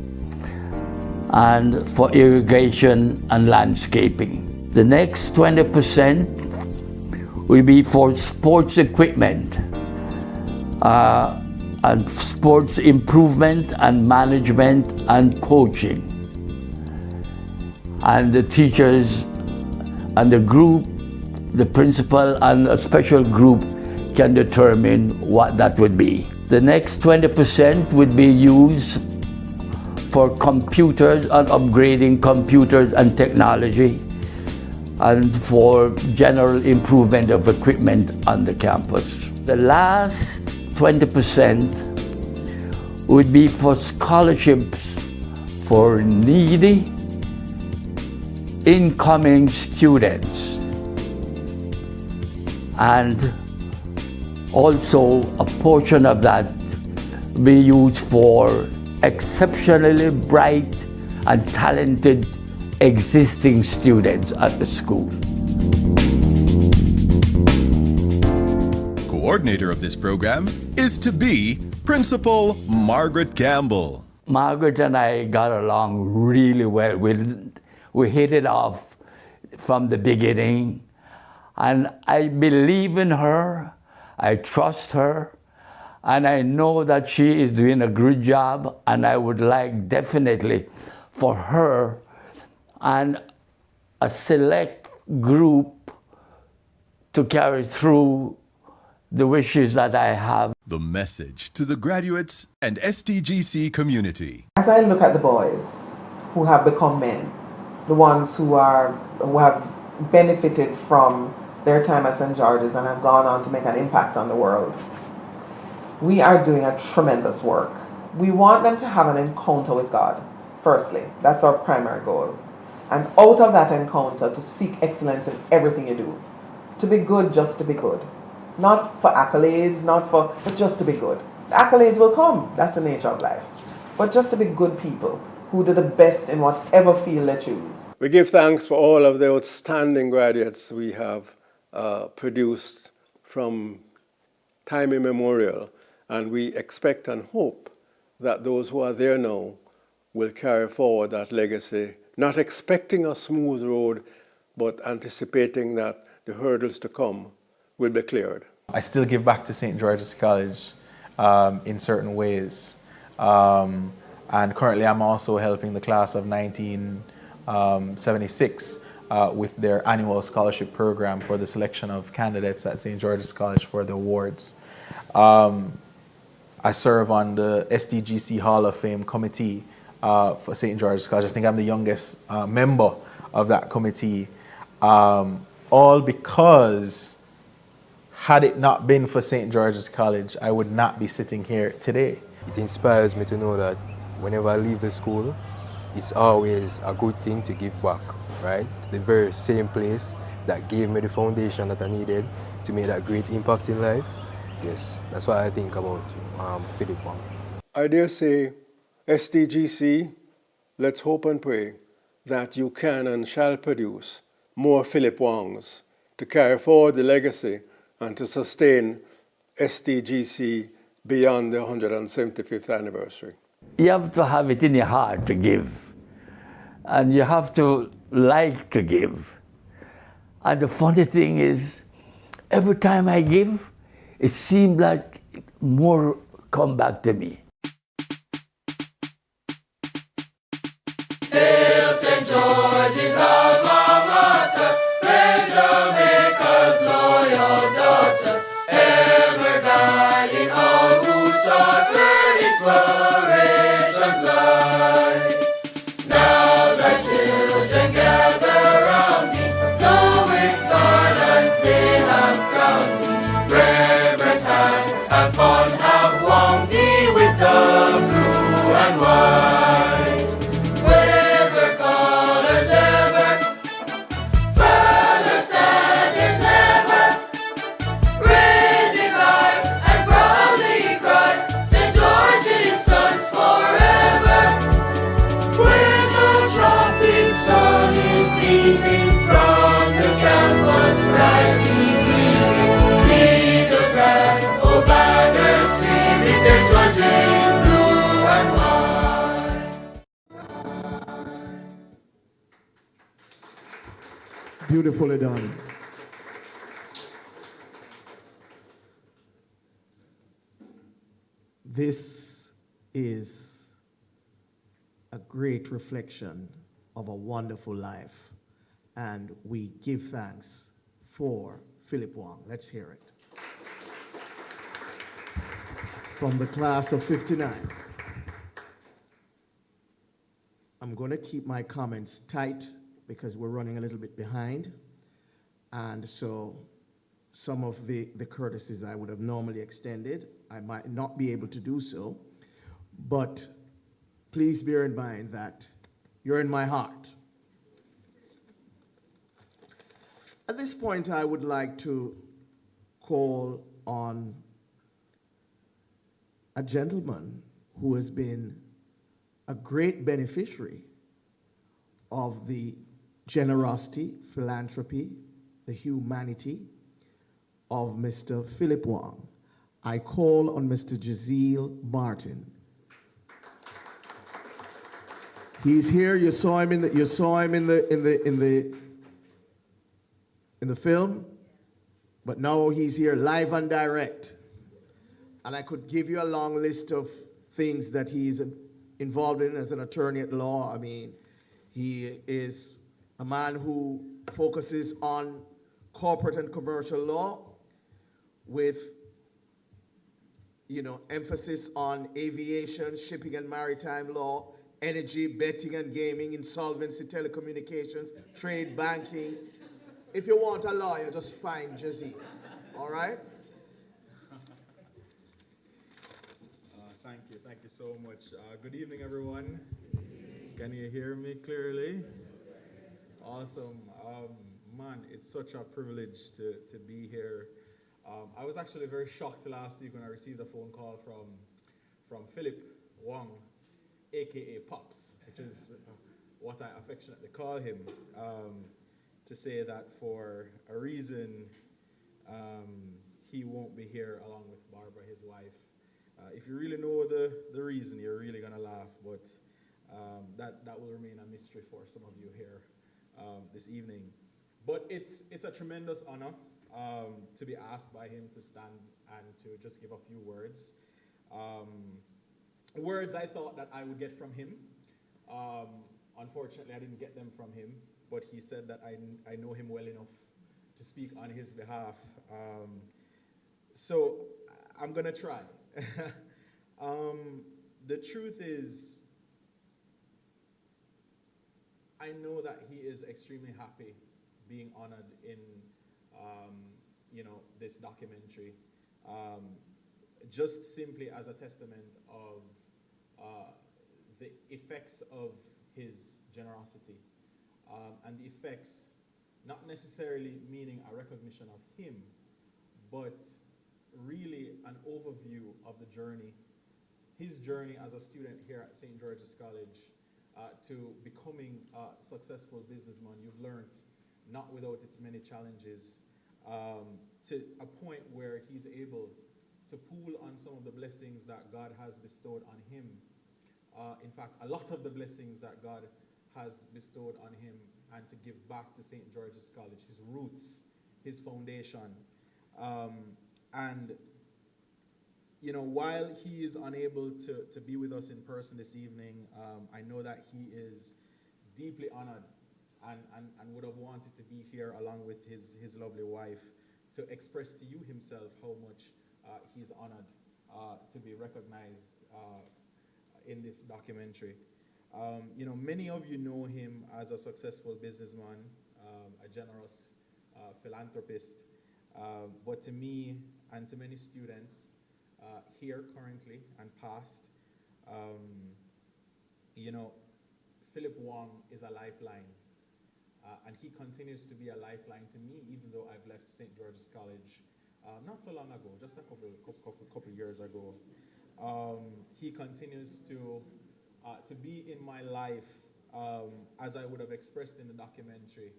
and for irrigation and landscaping. The next 20% will be for sports equipment and sports improvement and management and coaching. And the teachers and the group, the principal and a special group can determine what that would be. The next 20% would be used for computers and upgrading computers and technology, and for general improvement of equipment on the campus. The last 20% would be for scholarships for needy incoming students, and also a portion of that be used for exceptionally bright and talented existing students at the school. Coordinator of this program is to be Principal Margaret Campbell. Margaret and I got along really well. We hit it off from the beginning, and I believe in her, I trust her, and I know that she is doing a good job, and I would like definitely for her and a select group to carry through the wishes that I have. The message to the graduates and STGC community. As I look at the boys who have become men, the ones who have benefited from their time at St. George's and have gone on to make an impact on the world, we are doing a tremendous work. We want them to have an encounter with God, firstly. That's our primary goal. And out of that encounter, to seek excellence in everything you do. To be good, just to be good. Not for accolades, but just to be good. The accolades will come. That's the nature of life. But just to be good people who do the best in whatever field they choose. We give thanks for all of the outstanding graduates we have produced from time immemorial, and we expect and hope that those who are there now will carry forward that legacy, not expecting a smooth road, but anticipating that the hurdles to come will be cleared. I still give back to St. George's College in certain ways. And currently I'm also helping the class of 1976 with their annual scholarship program for the selection of candidates at St. George's College for the awards. I serve on the STGC Hall of Fame committee for St. George's College. I think I'm the youngest member of that committee, all because had it not been for St. George's College, I would not be sitting here today. It inspires me to know that whenever I leave the school, it's always a good thing to give back, right? To the very same place that gave me the foundation that I needed to make that great impact in life. Yes, that's what I think about Philip Wang. I dare say, STGC, let's hope and pray that you can and shall produce more Philip Wangs to carry forward the legacy and to sustain STGC beyond the 175th anniversary. You have to have it in your heart to give, and you have to like to give. And the funny thing is, every time I give, it seemed like more come back to me. Hail St. George's alma mater, fair Jamaica's loyal daughter, ever guiding all who sought her inspiration's light. Now thy children gather round thee, though with garlands they have crowned thee. Reverent hand and fond have wound thee with the blue and white. Wherever colours ever, further standards never, raising high and proudly cry, St. George's sons forever. When the tropic sun is beaming from the campus brightly gleaming, see the grand old banner streaming, St. George's blue and white. Beautifully done. This is a great reflection of a wonderful life, and we give thanks for Philip Wang. Let's hear it. From the class of 59. I'm going to keep my comments tight because we're running a little bit behind, and so some of the courtesies I would have normally extended, I might not be able to do so, but please bear in mind that you're in my heart. At this point, I would like to call on a gentleman who has been a great beneficiary of the generosity, philanthropy, the humanity of Mr. Philip Wang. I call on Mr. Jazeel Martin. He's here. You saw him in the film, but now he's here live and direct. And I could give you a long list of things that he's involved in as an attorney at law. I mean, he is a man who focuses on corporate and commercial law with emphasis on aviation, shipping and maritime law, energy, betting and gaming, insolvency, telecommunications, trade, banking. If you want a lawyer, just find Jazeel. All right? Thank you so much. Good evening, everyone. Can you hear me clearly? Awesome. Man, it's such a privilege to be here. I was actually very shocked last week when I received a phone call from Philip Wong, aka Pops, which is what I affectionately call him, to say that for a reason he won't be here along with Barbara, his wife. If you really know the reason, you're really gonna laugh, but that will remain a mystery for some of you here this evening. But it's a tremendous honor to be asked by him to stand and to just give a few words. Words I thought that I would get from him. Unfortunately, I didn't get them from him, but he said that I know him well enough to speak on his behalf. So I'm gonna try. The truth is, I know that he is extremely happy being honored in this documentary, just simply as a testament of the effects of his generosity, and the effects not necessarily meaning a recognition of him, but really an overview of the journey, his journey as a student here at St. George's College, to becoming a successful businessman. You've learned, not without its many challenges, to a point where he's able to pool on some of the blessings that God has bestowed on him. In fact, a lot of the blessings that God has bestowed on him, and to give back to St. George's College, his roots, his foundation. And while he is unable to be with us in person this evening, I know that he is deeply honored and would have wanted to be here along with his lovely wife to express to you himself how much he's honored to be recognized in this documentary. Many of you know him as a successful businessman, a generous philanthropist, but to me and to many students here currently and past, Philip Wong is a lifeline, and he continues to be a lifeline to me, even though I've left St. George's College not so long ago, just a couple years ago. He continues to be in my life, as I would have expressed in the documentary,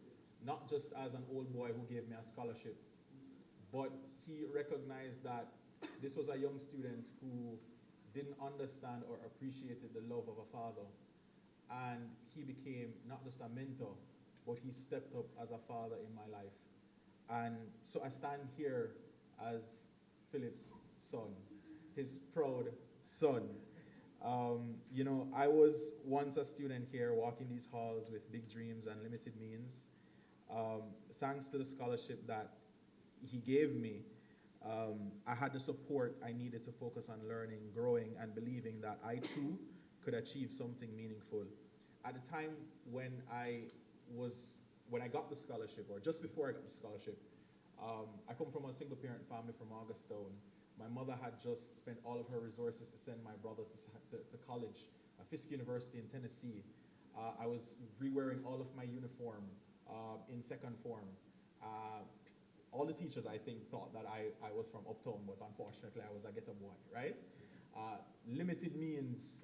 not just as an old boy who gave me a scholarship, but he recognized that this was a young student who didn't understand or appreciated the love of a father. And he became not just a mentor, but he stepped up as a father in my life. And so I stand here as Philip's son, his proud son. I was once a student here walking these halls with big dreams and limited means. Thanks to the scholarship that he gave me, I had the support I needed to focus on learning, growing, and believing that I too could achieve something meaningful. At the time when I got the scholarship, or just before I got the scholarship, I come from a single parent family from Augusttown. My mother had just spent all of her resources to send my brother to college, Fisk University in Tennessee. I was re-wearing all of my uniform in second form. All the teachers, I think, thought that I was from uptown, but unfortunately I was a ghetto boy, right? Limited means,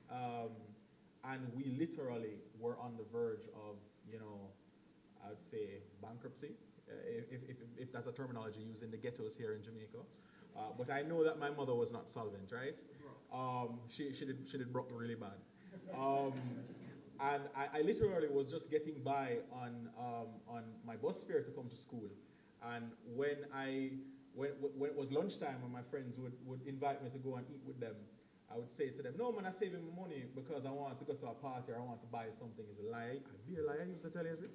and we literally were on the verge of, I would say bankruptcy, if that's a terminology used in the ghettos here in Jamaica. But I know that my mother was not solvent, right? She did broke really bad. And I literally was just getting by on my bus fare to come to school. And when it was lunchtime and my friends would invite me to go and eat with them, I would say to them, no man, I'm saving my money because I want to go to a party or I want to buy something. It's a lie. I'd be a lie, I used to tell you, is it?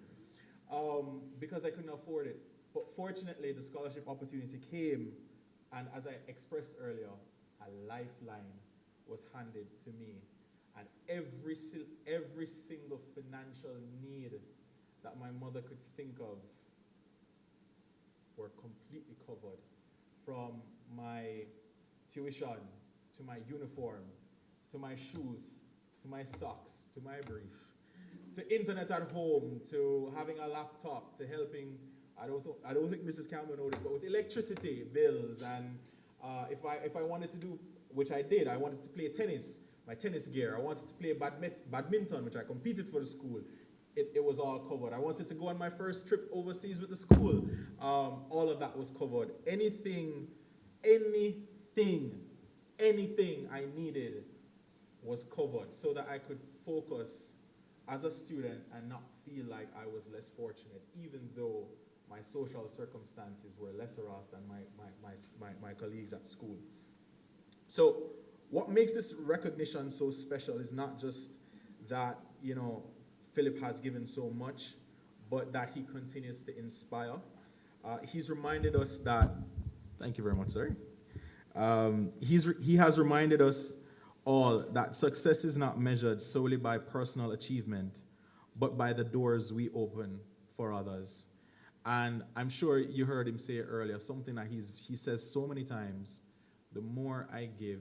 Because I couldn't afford it. But fortunately, the scholarship opportunity came, and as I expressed earlier, a lifeline was handed to me. And every single financial need that my mother could think of were completely covered. From my tuition, to my uniform, to my shoes, to my socks, to my brief, to internet at home, to having a laptop, to helping, I don't think Mrs. Campbell noticed, but with electricity bills, and if I wanted to do, which I did, I wanted to play tennis, my tennis gear, I wanted to play badminton, which I competed for the school, it was all covered. I wanted to go on my first trip overseas with the school, all of that was covered. Anything I needed was covered so that I could focus as a student and not feel like I was less fortunate, even though my social circumstances were lesser off than my colleagues at school. So what makes this recognition so special is not just that, you know, Philip has given so much, but that he continues to inspire. He's reminded us that, thank you very much, sir. He has reminded us all that success is not measured solely by personal achievement, but by the doors we open for others. And I'm sure you heard him say earlier, something that he says so many times, the more I give,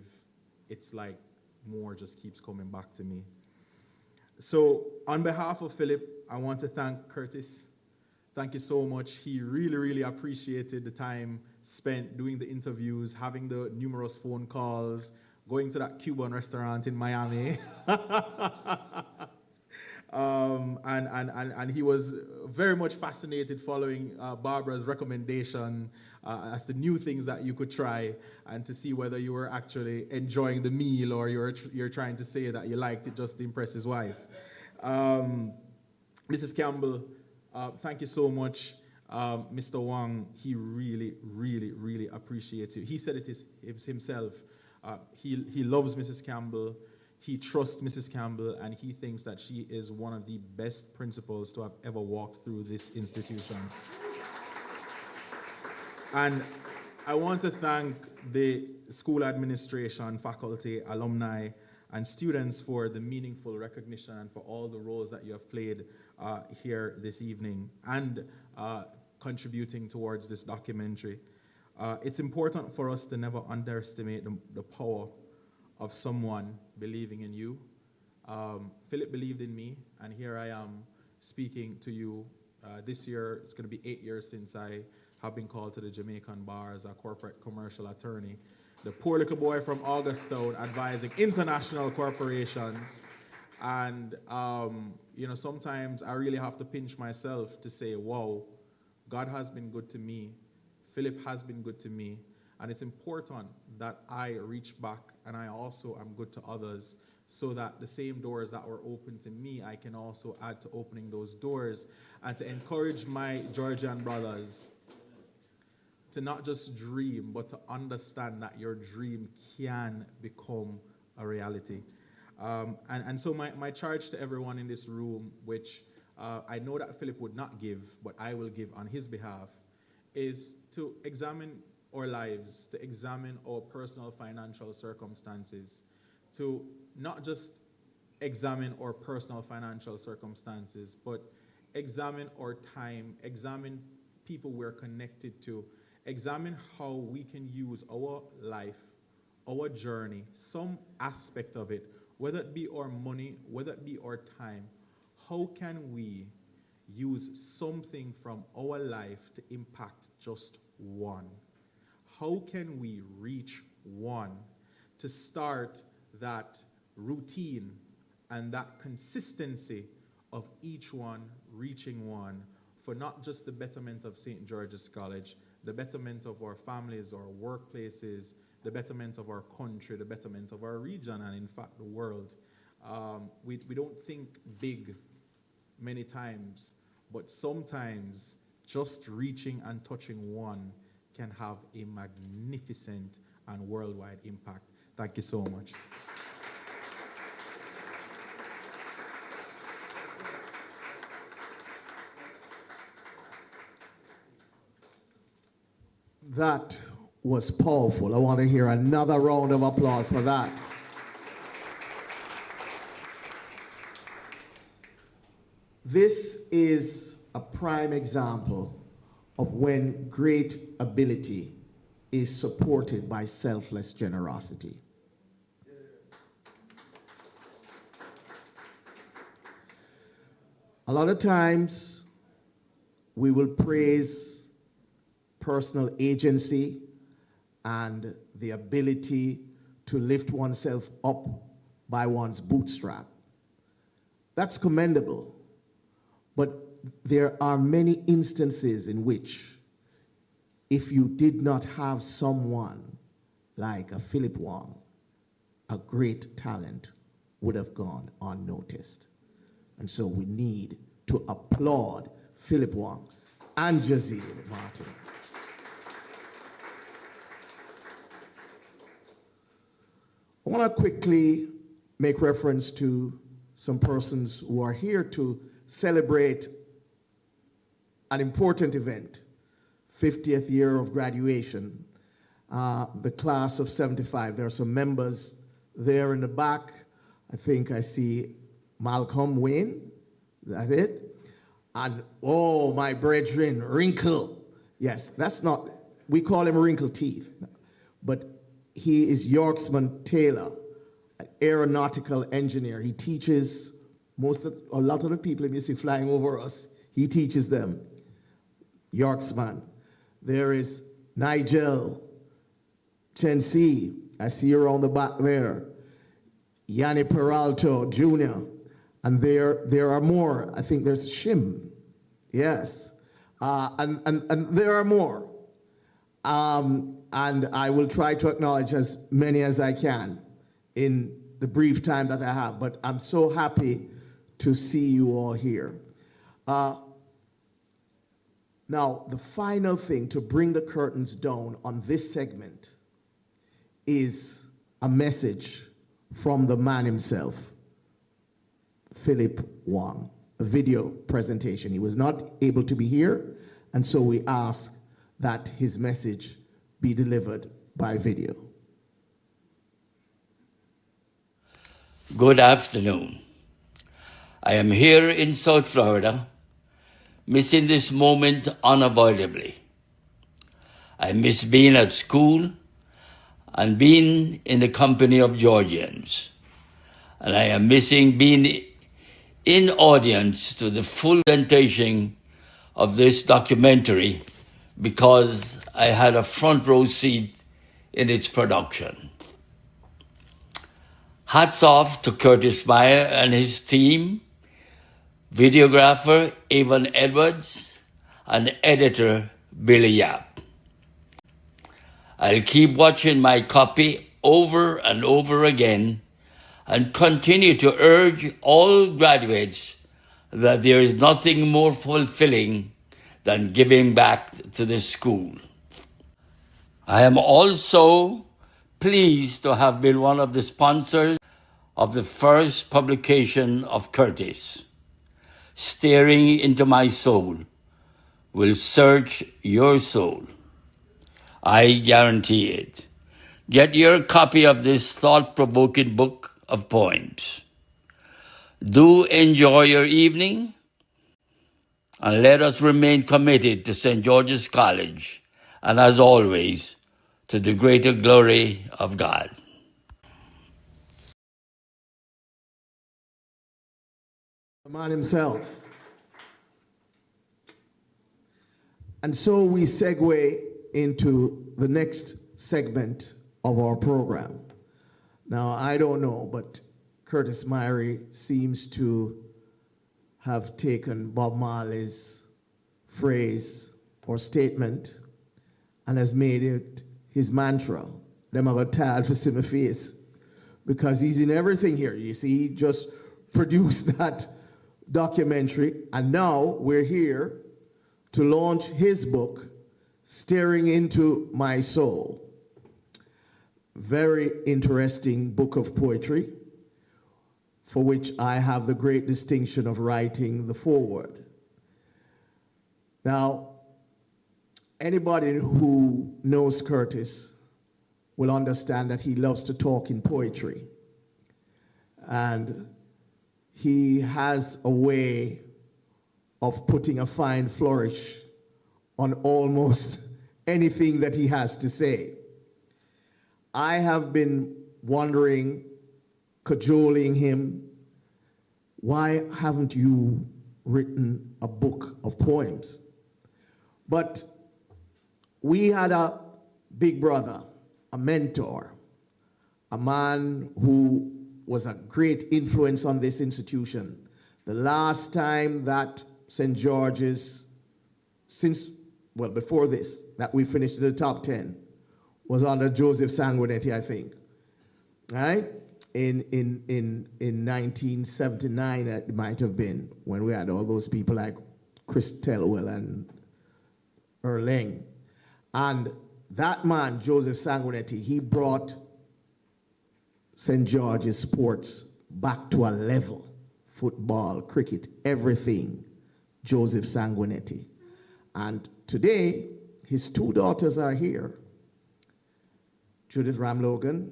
it's like more just keeps coming back to me. So on behalf of Philip, I want to thank Curtis. Thank you so much. He really, really appreciated the time spent doing the interviews, having the numerous phone calls, going to that Cuban restaurant in Miami. And he was very much fascinated following Barbara's recommendation as to new things that you could try and to see whether you were actually enjoying the meal or you're trying to say that you liked it just to impress his wife. Mrs. Campbell, thank you so much. Mr. Wang, he really, really, really appreciates you. He said it himself. He loves Mrs. Campbell. He trusts Mrs. Campbell, and he thinks that she is one of the best principals to have ever walked through this institution. And I want to thank the school administration, faculty, alumni, and students for the meaningful recognition and for all the roles that you have played here this evening and contributing towards this documentary. It's important for us to never underestimate the power of someone believing in you. Philip believed in me, and here I am speaking to you. This year, it's going to be 8 years since I have been called to the Jamaican bar as a corporate commercial attorney. The poor little boy from Augustown advising international corporations. And, you know, sometimes I really have to pinch myself to say, wow, God has been good to me. Philip has been good to me. And it's important that I reach back and I also am good to others so that the same doors that were open to me, I can also add to opening those doors and to encourage my Georgian brothers to not just dream, but to understand that your dream can become a reality. And so my charge to everyone in this room, which I know that Philip would not give, but I will give on his behalf, is to examine our lives, to examine our personal financial circumstances, to not just examine our personal financial circumstances, but examine our time, examine people we're connected to, examine how we can use our life, our journey, some aspect of it, whether it be our money, whether it be our time, how can we use something from our life to impact just one? How can we reach one to start that routine and that consistency of each one reaching one for not just the betterment of St. George's College, the betterment of our families, our workplaces, the betterment of our country, the betterment of our region, and in fact the world. We don't think big many times, but sometimes just reaching and touching one can have a magnificent and worldwide impact. Thank you so much. That was powerful. I want to hear another round of applause for that. This is a prime example of when great ability is supported by selfless generosity. A lot of times, we will praise personal agency and the ability to lift oneself up by one's bootstrap. That's commendable. But there are many instances in which, if you did not have someone like a Philip Wong, a great talent would have gone unnoticed. And so we need to applaud Philip Wong and Jazeel Martin. I want to quickly make reference to some persons who are here to celebrate an important event, 50th year of graduation, the class of 75. There are some members there in the back. I think I see Malcolm Wayne, is that it? And, oh, my brethren, Wrinkle. Yes, that's not, we call him Wrinkle Teeth, but he is Yorksman Taylor, an aeronautical engineer. He teaches a lot of the people you see flying over us, he teaches them. Yorksman. There is Nigel Chensi, I see you around the back there. Yanni Peralto Jr., and there are more. I think there's Shim, yes, and there are more. And I will try to acknowledge as many as I can in the brief time that I have, but I'm so happy to see you all here. Now, the final thing to bring the curtains down on this segment is a message from the man himself, Philip Wong, a video presentation. He was not able to be here, and so we ask that his message be delivered by video. Good afternoon. I am here in South Florida, missing this moment unavoidably. I miss being at school and being in the company of Georgians. And I am missing being in audience to the full presentation of this documentary because I had a front row seat in its production. Hats off to Curtis Meyer and his team, videographer Evan Edwards, and editor Billy Yap. I'll keep watching my copy over and over again and continue to urge all graduates that there is nothing more fulfilling than giving back to the school. I am also pleased to have been one of the sponsors of the first publication of Curtis. Staring into my soul will search your soul. I guarantee it. Get your copy of this thought-provoking book of poems. Do enjoy your evening, and let us remain committed to St. George's College, and as always, to the greater glory of God. The man himself. And so we segue into the next segment of our program. Now, I don't know, but Curtis Meyer seems to have taken Bob Marley's phrase or statement and has made it his mantra. Them are tired for see my face, because he's in everything here. You see, he just produced that documentary, and now we're here to launch his book, Staring into My Soul. Very interesting book of poetry, for which I have the great distinction of writing the foreword. Now, Anybody who knows Curtis will understand that he loves to talk in poetry. And he has a way of putting a fine flourish on almost anything that he has to say. I have been wondering, cajoling him, why haven't you written a book of poems? But we had a big brother, a mentor, a man who was a great influence on this institution. The last time that St. George's, before this, that we finished in the top 10, was under Joseph Sanguinetti, I think, right? In 1979, it might have been, when we had all those people like Chris Tellwell and Erling. And that man, Joseph Sanguinetti, he brought St. George's sports back to a level. Football, cricket, everything, Joseph Sanguinetti. And today, his two daughters are here, Judith Ramlogan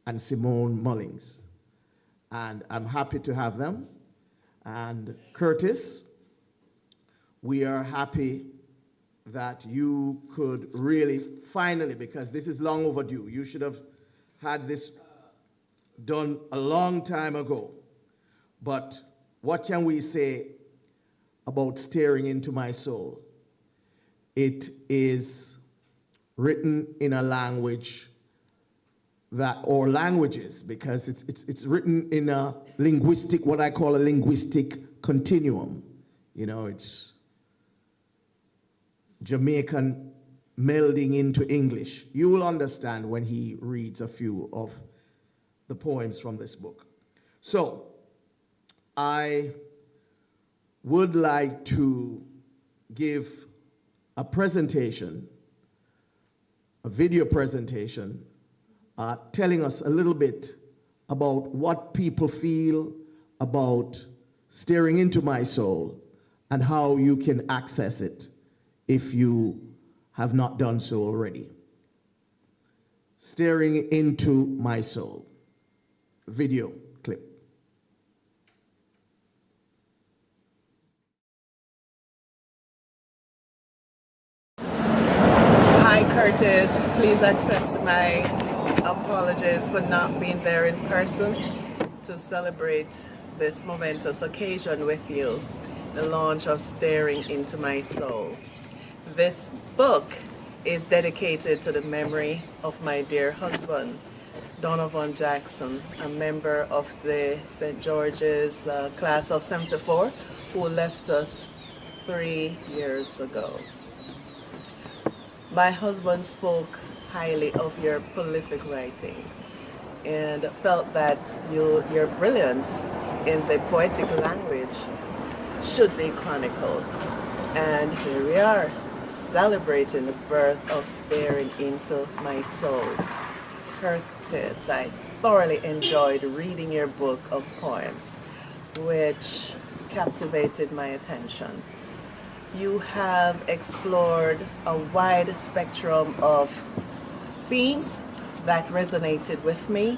and Simone Mullings. And I'm happy to have them. And Curtis, we are happy that you could really, finally, because this is long overdue, you should have had this done a long time ago. But what can we say about Staring Into My Soul? It is written in a language that, or languages, because it's written in a linguistic, what I call a linguistic continuum. You know, it's Jamaican melding into English. You will understand when he reads a few of the poems from this book. So, I would like to give a presentation, a video presentation, telling us a little bit about what people feel about Staring Into My Soul and how you can access it if you have not done so already. Staring Into My Soul. Video clip. Hi Curtis, please accept my apologies for not being there in person to celebrate this momentous occasion with you, the launch of Staring Into My Soul. This book is dedicated to the memory of my dear husband, Donovan Jackson, a member of the St. George's class of '74, who left us 3 years ago. My husband spoke highly of your prolific writings and felt that your brilliance in the poetic language should be chronicled. And here we are, celebrating the birth of Staring Into My Soul. Curtis, I thoroughly enjoyed reading your book of poems, which captivated my attention. You have explored a wide spectrum of themes that resonated with me,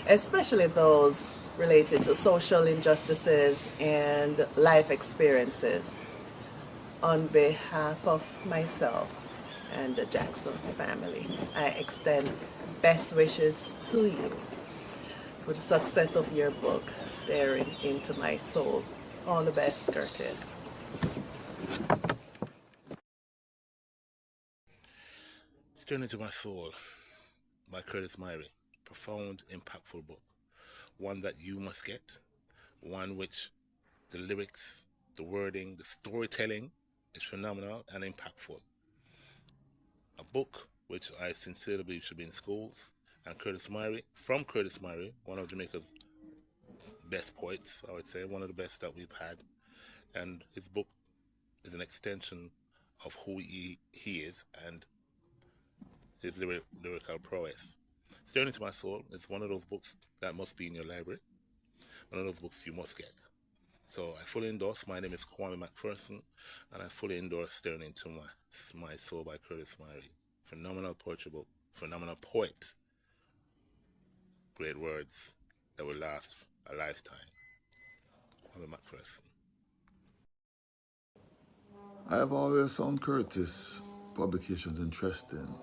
especially those related to social injustices and life experiences. On behalf of myself and the Jackson family, I extend best wishes to you for the success of your book, Staring Into My Soul. All the best, Curtis. Staring Into My Soul by Curtis Myrie. Profound, impactful book. One that you must get. One which the lyrics, the wording, the storytelling is phenomenal and impactful. A book which I sincerely believe should be in schools. And Curtis Myrie, from Curtis Myrie, one of Jamaica's best poets, I would say, one of the best that we've had. And his book is an extension of who he is and his lyrical prowess. Staring Into My Soul is one of those books that must be in your library, one of those books you must get. So I fully endorse. My name is Kwame McPherson, and I fully endorse Staring Into My Soul by Curtis Myrie. Phenomenal poetry book, phenomenal poet. Great words that will last a lifetime. Kwame McPherson. I have always found Curtis' publications interesting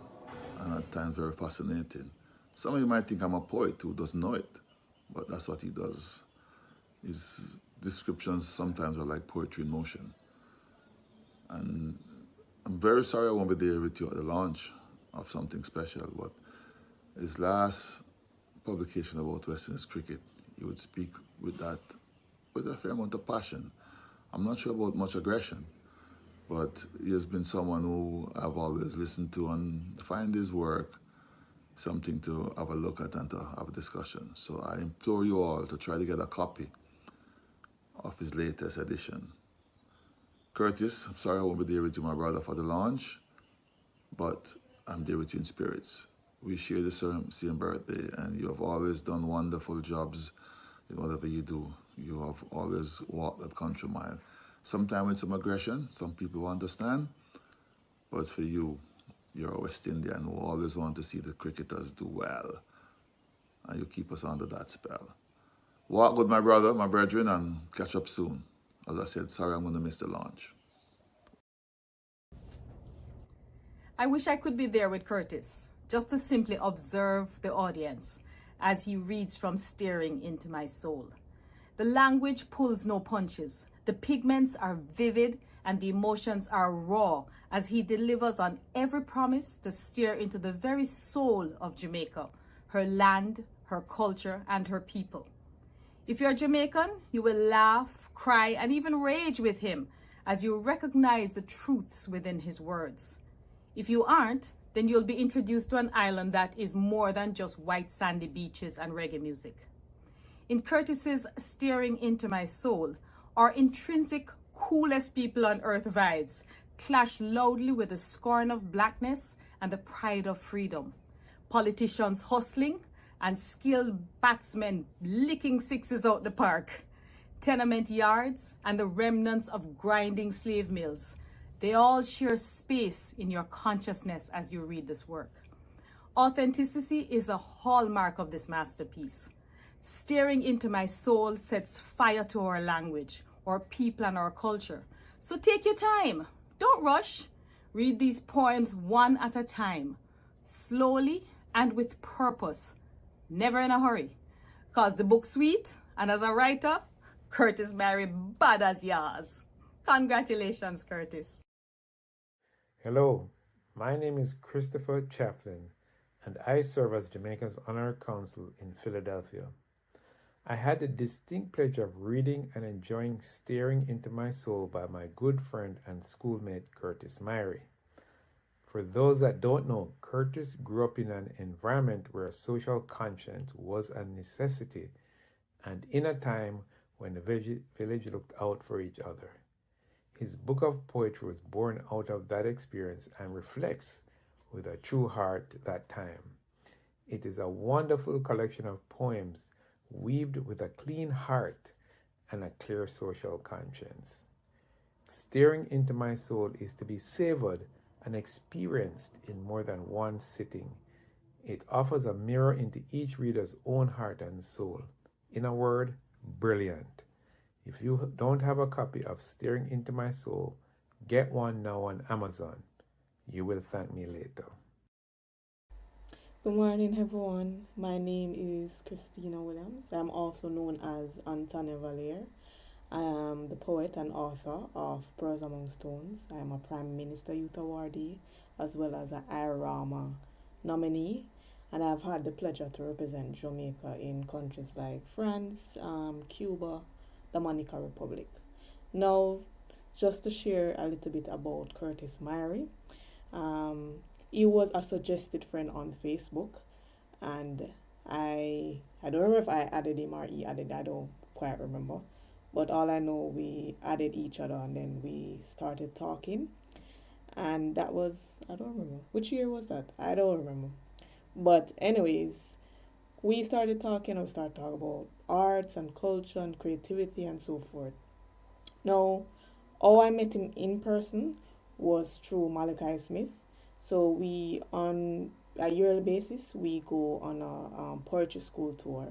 and at times very fascinating. Some of you might think I'm a poet who doesn't know it, but that's what he does. His descriptions sometimes are like poetry in motion. And I'm very sorry I won't be there with you at the launch of something special, but his last publication about West Indies cricket, he would speak with a fair amount of passion. I'm not sure about much aggression, but he has been someone who I've always listened to and find his work something to have a look at and to have a discussion. So I implore you all to try to get a copy of his latest edition. Curtis, I'm sorry I won't be there with you, my brother, for the launch, but I'm there with you in spirits. We share the same birthday, and you have always done wonderful jobs in whatever you do. You have always walked that country mile. Sometimes with some aggression, some people will understand, but for you, you're a West Indian who always want to see the cricketers do well, and you keep us under that spell. Walk good, my brother, my brethren, and catch up soon. As I said, sorry I'm going to miss the launch. I wish I could be there with Curtis, just to simply observe the audience as he reads from Staring Into My Soul. The language pulls no punches. The pigments are vivid and the emotions are raw as he delivers on every promise to steer into the very soul of Jamaica, her land, her culture, and her people. If you're Jamaican, you will laugh, cry, and even rage with him as you recognize the truths within his words. If you aren't, then you'll be introduced to an island that is more than just white sandy beaches and reggae music. In Curtis's Staring Into My Soul, our intrinsic coolest people on earth vibes clash loudly with the scorn of blackness and the pride of freedom. Politicians hustling and skilled batsmen licking sixes out the park. Tenement yards and the remnants of grinding slave mills. They all share space in your consciousness as you read this work. Authenticity is a hallmark of this masterpiece. Staring Into My Soul sets fire to our language, our people, and our culture. So take your time. Don't rush. Read these poems one at a time, slowly and with purpose. Never in a hurry. Cause the book's sweet, and as a writer, Curtis Myrie bad as yours. Congratulations, Curtis. Hello, my name is Christopher Chaplin, and I serve as Jamaica's Honor Consul in Philadelphia. I had the distinct pleasure of reading and enjoying Staring Into My Soul by my good friend and schoolmate Curtis Myrie. For those that don't know, Curtis grew up in an environment where social conscience was a necessity and in a time when the village looked out for each other. His book of poetry was born out of that experience and reflects with a true heart that time. It is a wonderful collection of poems weaved with a clean heart and a clear social conscience. Staring Into My Soul is to be savored and experienced in more than one sitting. It offers a mirror into each reader's own heart and soul. In a word, brilliant. If you don't have a copy of Staring Into My Soul, get one now on Amazon. You will thank me later. Good morning, everyone. My name is Christina Williams. I'm also known as Antonia Valier. I am the poet and author of Prose Among Stones. I am a Prime Minister Youth Awardee as well as an IRAMA nominee. And I've had the pleasure to represent Jamaica in countries like France, Cuba, Dominican Republic. Now, just to share a little bit about Curtis Myrie. He was a suggested friend on Facebook, and I don't remember if I added him or he added, I don't quite remember. But all I know, we added each other and then we started talking. And that was, I don't remember. Which year was that? I don't remember. But anyways, we started talking about arts and culture and creativity and so forth. Now, how I met him in person was through Malachi Smith. So we, on a yearly basis, we go on a poetry school tour,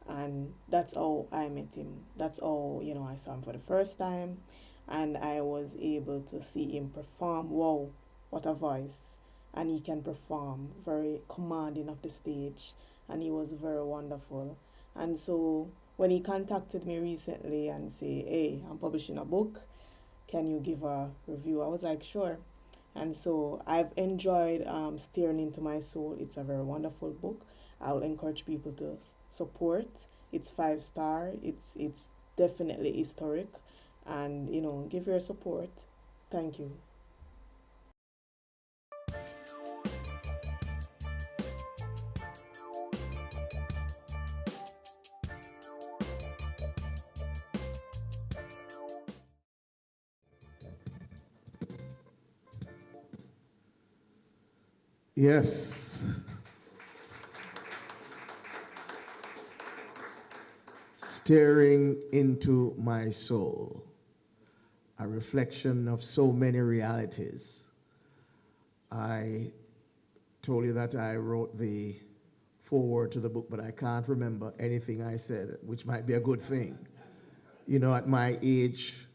and that's how I met him. That's how, you know, I saw him for the first time, and I was able to see him perform. Wow, what a voice! And he can perform, very commanding of the stage, and he was very wonderful. And so when he contacted me recently and say, "Hey, I'm publishing a book, can you give a review?" I was like, sure. And so I've enjoyed Staring Into My Soul. It's a very wonderful book. I'll encourage people to support. It's 5-star. It's definitely historic, and you know, give your support. Thank you. Yes. Staring into my soul, a reflection of so many realities. I told you that I wrote the foreword to the book, but I can't remember anything I said, which might be a good thing. You know, at my age,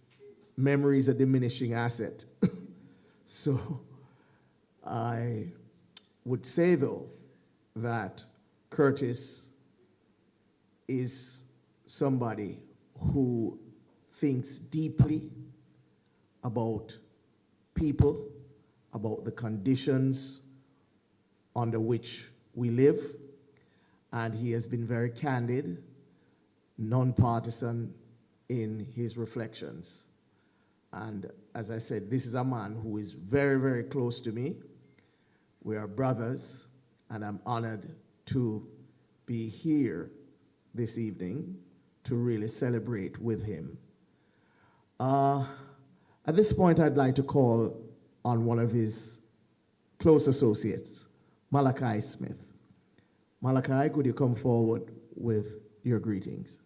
memory is a diminishing asset. So I would say, though, that Curtis is somebody who thinks deeply about people, about the conditions under which we live, and he has been very candid, nonpartisan in his reflections. And as I said, this is a man who is very, very close to me. We are brothers, and I'm honored to be here this evening to really celebrate with him. At this point, I'd like to call on one of his close associates, Malachi Smith. Malachi, could you come forward with your greetings?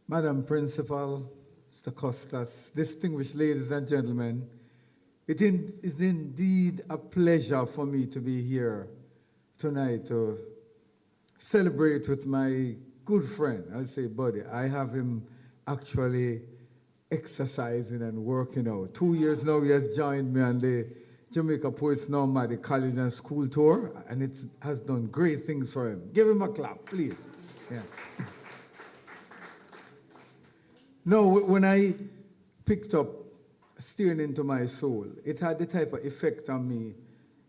Madam Principal, Mr. Costas, distinguished ladies and gentlemen, it is indeed a pleasure for me to be here tonight to celebrate with my good friend. I'll say buddy. I have him actually exercising and working out. 2 years now he has joined me on the Jamaica Poets Nomadic College and School Tour, and it has done great things for him. Give him a clap, please. Yeah. No, when I picked up Staring Into My Soul, it had the type of effect on me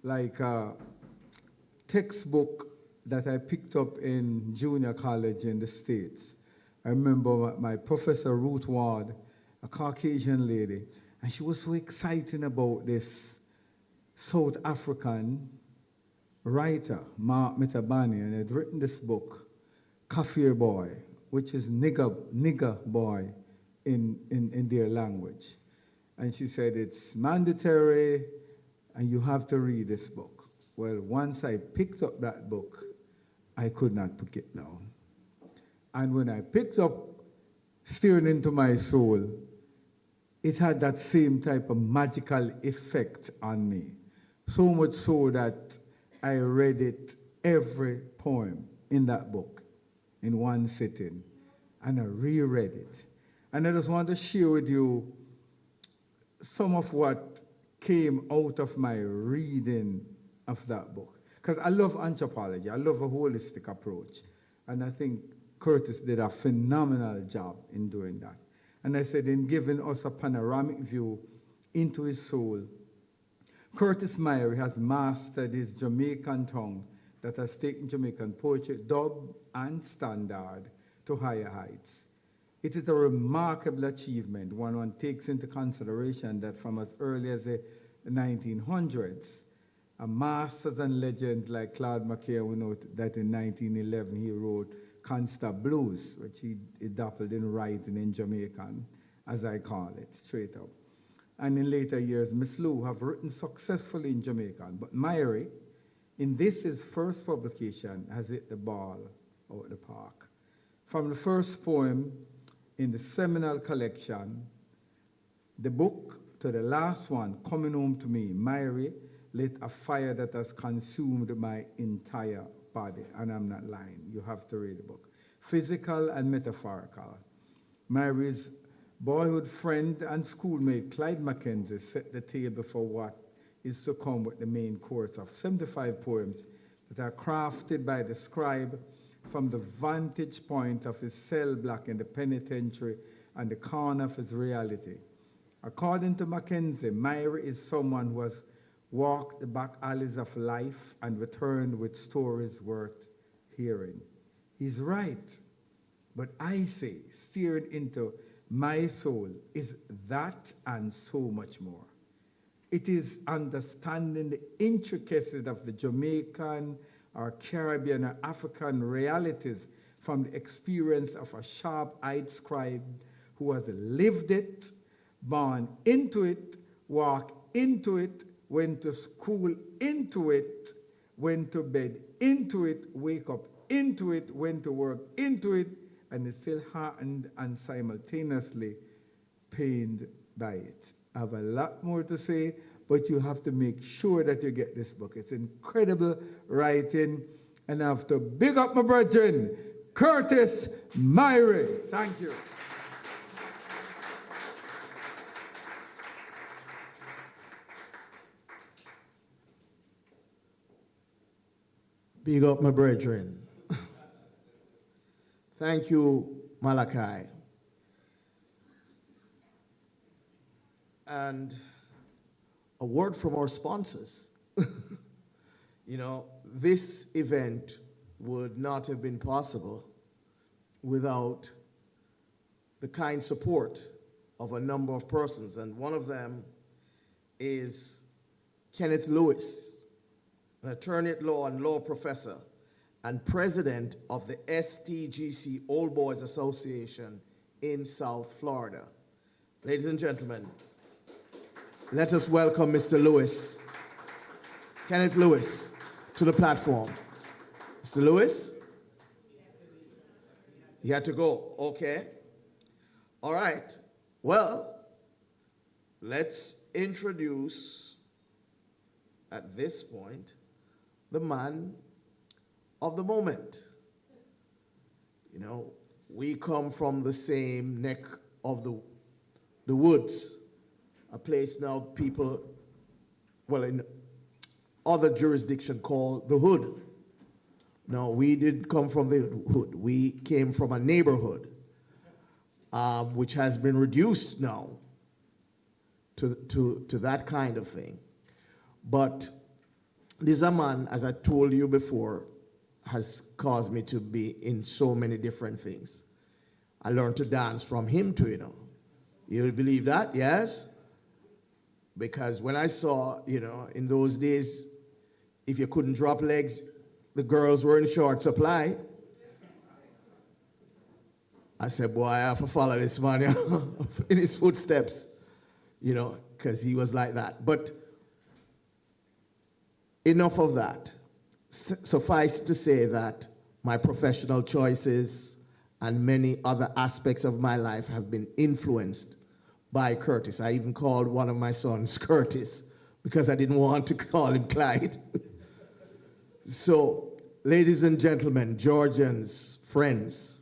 like a textbook that I picked up in junior college in the States. I remember my professor, Ruth Ward, a Caucasian lady, and she was so excited about this South African writer, Mark Mitabani, and had written this book, Kaffir Boy, which is nigger boy in their language. And she said, it's mandatory and you have to read this book. Well, once I picked up that book, I could not put it down. And when I picked up Staring Into My Soul, it had that same type of magical effect on me. So much so that I read it, every poem in that book, in one sitting, and I reread it. And I just want to share with you some of what came out of my reading of that book. Because I love anthropology, I love a holistic approach. And I think Curtis did a phenomenal job in doing that. And I said, in giving us a panoramic view into his soul, Curtis Myrie has mastered his Jamaican tongue that has taken Jamaican poetry, dub and standard, to higher heights. It is a remarkable achievement when one takes into consideration that from as early as the 1900s, a masters and legends like Claude McKay, we know that in 1911 he wrote Consta Blues, which he dabbled in writing in Jamaican, as I call it, straight up. And in later years, Miss Lou have written successfully in Jamaican, but Myrie in this his first publication, has hit the ball out the park. From the first poem in the seminal collection, the book, to the last one, Coming Home to Me, Myri lit a fire that has consumed my entire body, and I'm not lying. You have to read the book. Physical and metaphorical. Myri's boyhood friend and schoolmate, Clyde Mackenzie, set the table for what is to come with the main course of 75 poems that are crafted by the scribe from the vantage point of his cell block in the penitentiary and the corner of his reality. According to Mackenzie, Myri is someone who has walked the back alleys of life and returned with stories worth hearing. He's right, but I say, steering into my soul is that and so much more. It is understanding the intricacies of the Jamaican or Caribbean or African realities from the experience of a sharp-eyed scribe who has lived it, born into it, walked into it, went to school into it, went to bed into it, wake up into it, went to work into it, and is still heartened and simultaneously pained by it. I have a lot more to say, but you have to make sure that you get this book. It's incredible writing, and I have to big up my brethren, Curtis Myri. Thank you. Big up my brethren. Thank you, Malachi. And a word from our sponsors. You know, this event would not have been possible without the kind support of a number of persons, and one of them is Kenneth Lewis, an attorney at law and law professor and president of the STGC Old Boys Association in South Florida. Ladies and gentlemen, let us welcome Mr. Lewis, Kenneth Lewis, to the platform. Mr. Lewis? He had to go, okay. All right, well, let's introduce, at this point, the man of the moment. You know, we come from the same neck of the woods, a place now people, well, in other jurisdiction called the hood. No, we didn't come from the hood. We came from a neighborhood, which has been reduced now to that kind of thing. But this man, as I told you before, has caused me to be in so many different things. I learned to dance from him too, you know. You believe that? Yes? Because when I saw, you know, in those days, if you couldn't drop legs, the girls were in short supply. I said, boy, I have to follow this man, you know, in his footsteps, you know, because he was like that. But enough of that. Suffice to say that my professional choices and many other aspects of my life have been influenced by Curtis. I even called one of my sons Curtis because I didn't want to call him Clyde. So, ladies and gentlemen, Georgians, friends,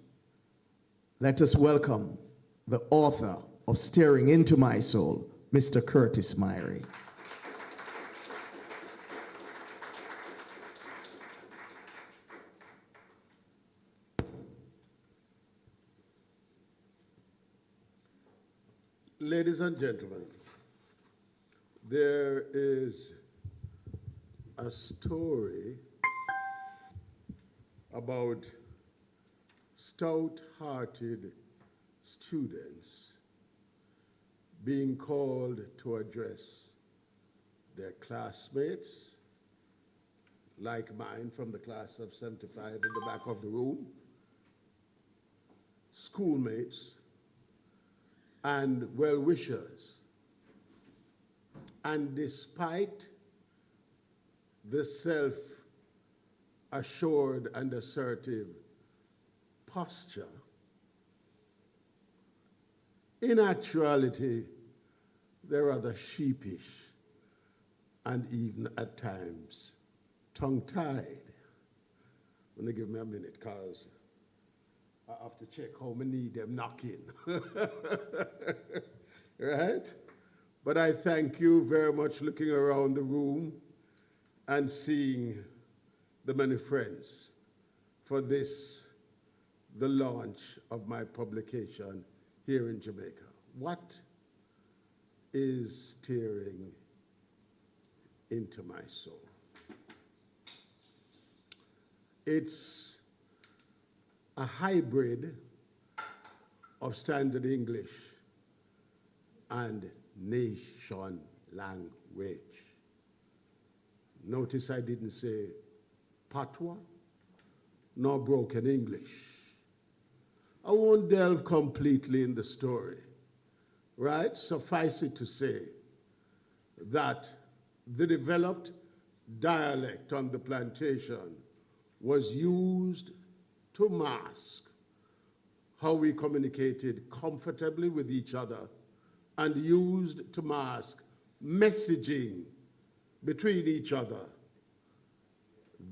let us welcome the author of Staring Into My Soul, Mr. Curtis Myri. Ladies and gentlemen, there is a story about stout-hearted students being called to address their classmates, like mine from the class of 75 in the back of the room, schoolmates, and well-wishers. And despite the assured and assertive posture, in actuality, they're rather sheepish and even at times tongue-tied. Wanna give me a minute, because I have to check how many them knocking. Right? But I thank you very much looking around the room and seeing the many friends for this, the launch of my publication here in Jamaica. What is tearing into my soul? It's a hybrid of standard English and nation language. Notice I didn't say patois nor broken English. I won't delve completely in the story, right? Suffice it to say that the developed dialect on the plantation was used to mask how we communicated comfortably with each other and used to mask messaging between each other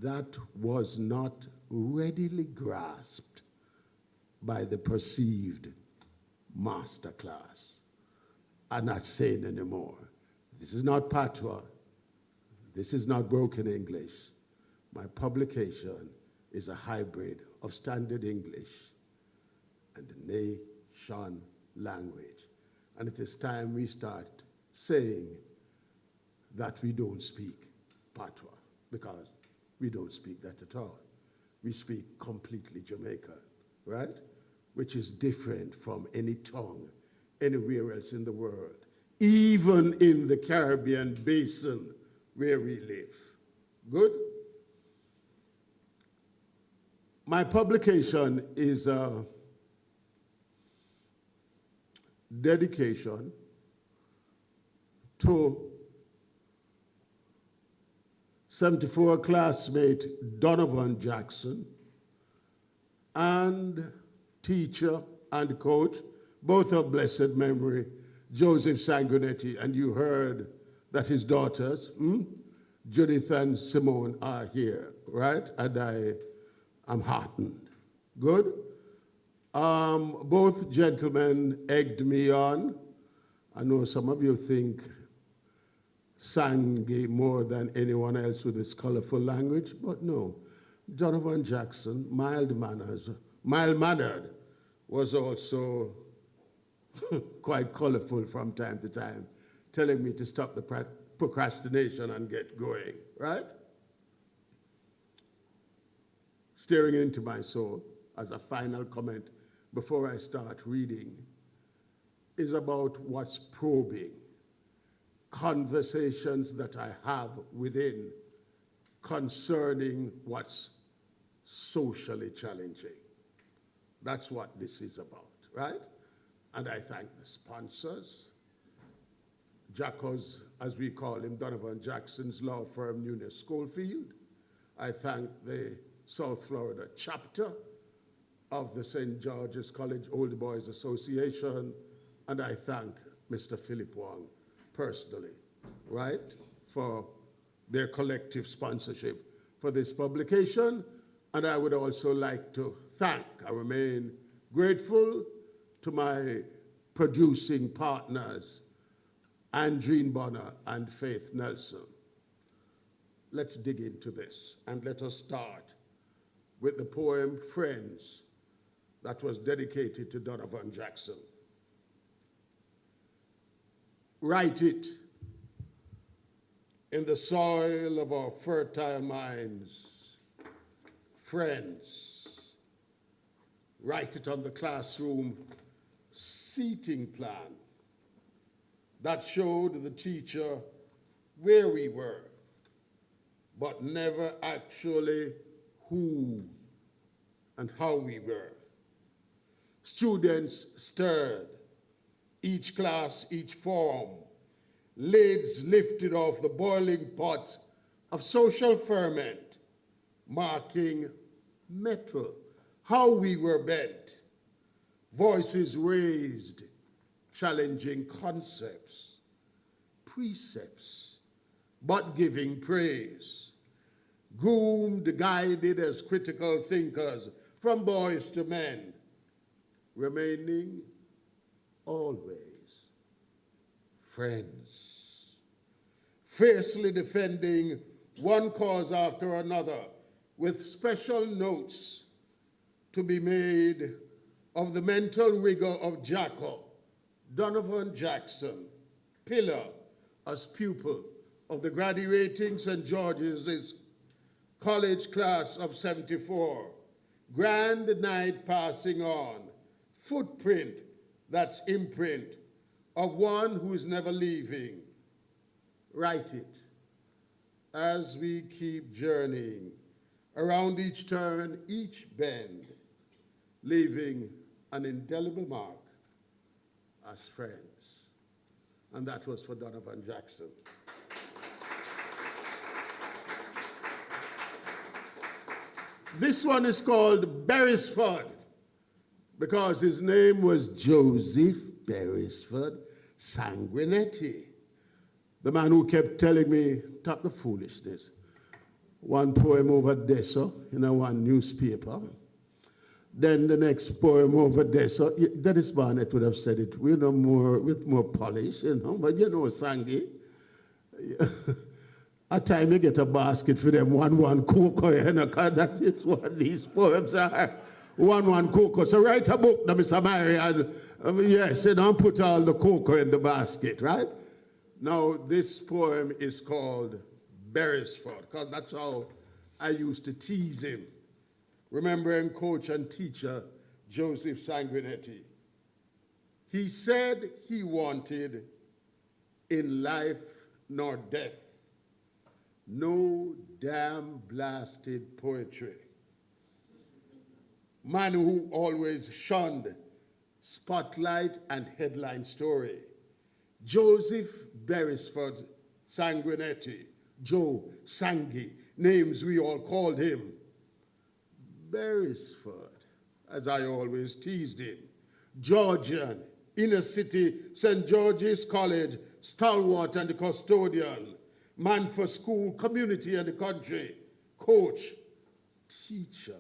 that was not readily grasped by the perceived master class. I'm not saying anymore, this is not patois, this is not broken English. My publication is a hybrid of standard English and nation language. And it is time we start saying that we don't speak patois, because we don't speak that at all. We speak completely Jamaican, right? Which is different from any tongue anywhere else in the world, even in the Caribbean basin where we live. Good? My publication is a dedication to 74 classmate Donovan Jackson and teacher and coach, both of blessed memory, Joseph Sanguinetti, and you heard that his daughters, Judith and Simone, are here, right? And I'm heartened. Good? Both gentlemen egged me on. I know some of you think Sangi more than anyone else with his colorful language, but no. Donovan Jackson, mild-mannered, was also quite colorful from time to time, telling me to stop the procrastination and get going, right? Staring into my soul, as a final comment before I start reading, is about what's probing, conversations that I have within concerning what's socially challenging. That's what this is about, right? And I thank the sponsors, Jacko's, as we call him, Donovan Jackson's law firm, Nunes Schofield. I thank the South Florida chapter of the St. George's College Old Boys Association, and I thank Mr. Philip Wong personally, right, for their collective sponsorship for this publication. And I would also like to thank, I remain grateful to my producing partners, Andreen Bonner and Faith Nelson. Let's dig into this, and let us start with the poem Friends that was dedicated to Donovan Jackson. Write it in the soil of our fertile minds. Friends. Write it on the classroom seating plan that showed the teacher where we were, but never actually who and how we were. Students stirred, each class, each form, lids lifted off the boiling pots of social ferment, marking metal, how we were bent, voices raised, challenging concepts, precepts, but giving praise, groomed, guided as critical thinkers from boys to men, remaining always friends, fiercely defending one cause after another, with special notes to be made of the mental rigor of Jackal, Donovan Jackson, pillar as pupil of the graduating St. George's college class of '74, grand night passing on, footprint that's imprint of one who is never leaving. Write it as we keep journeying around each turn, each bend, leaving an indelible mark as friends. And that was for Donovan Jackson. This one is called Beresford because his name was Joseph Beresford Sanguinetti, the man who kept telling me, stop the foolishness. One poem over Dessa in one newspaper. Then the next poem over Dessa, Dennis Barnett would have said it with more polish, but Sangi, at time you get a basket for them, one cocoa, that is what these poems are. One cocoa. So write a book, Mr. Mary, and yes, and put all the cocoa in the basket, right? Now, this poem is called Beresford, because that's how I used to tease him, remembering coach and teacher Joseph Sanguinetti. He said he wanted in life nor death no damn blasted poetry. Man who always shunned spotlight and headline story. Joseph Beresford Sanguinetti, Joe Sangi, names we all called him. Beresford, as I always teased him. Georgian, inner city, St. George'S College, stalwart and the custodian, man for school, community and the country, coach, teacher,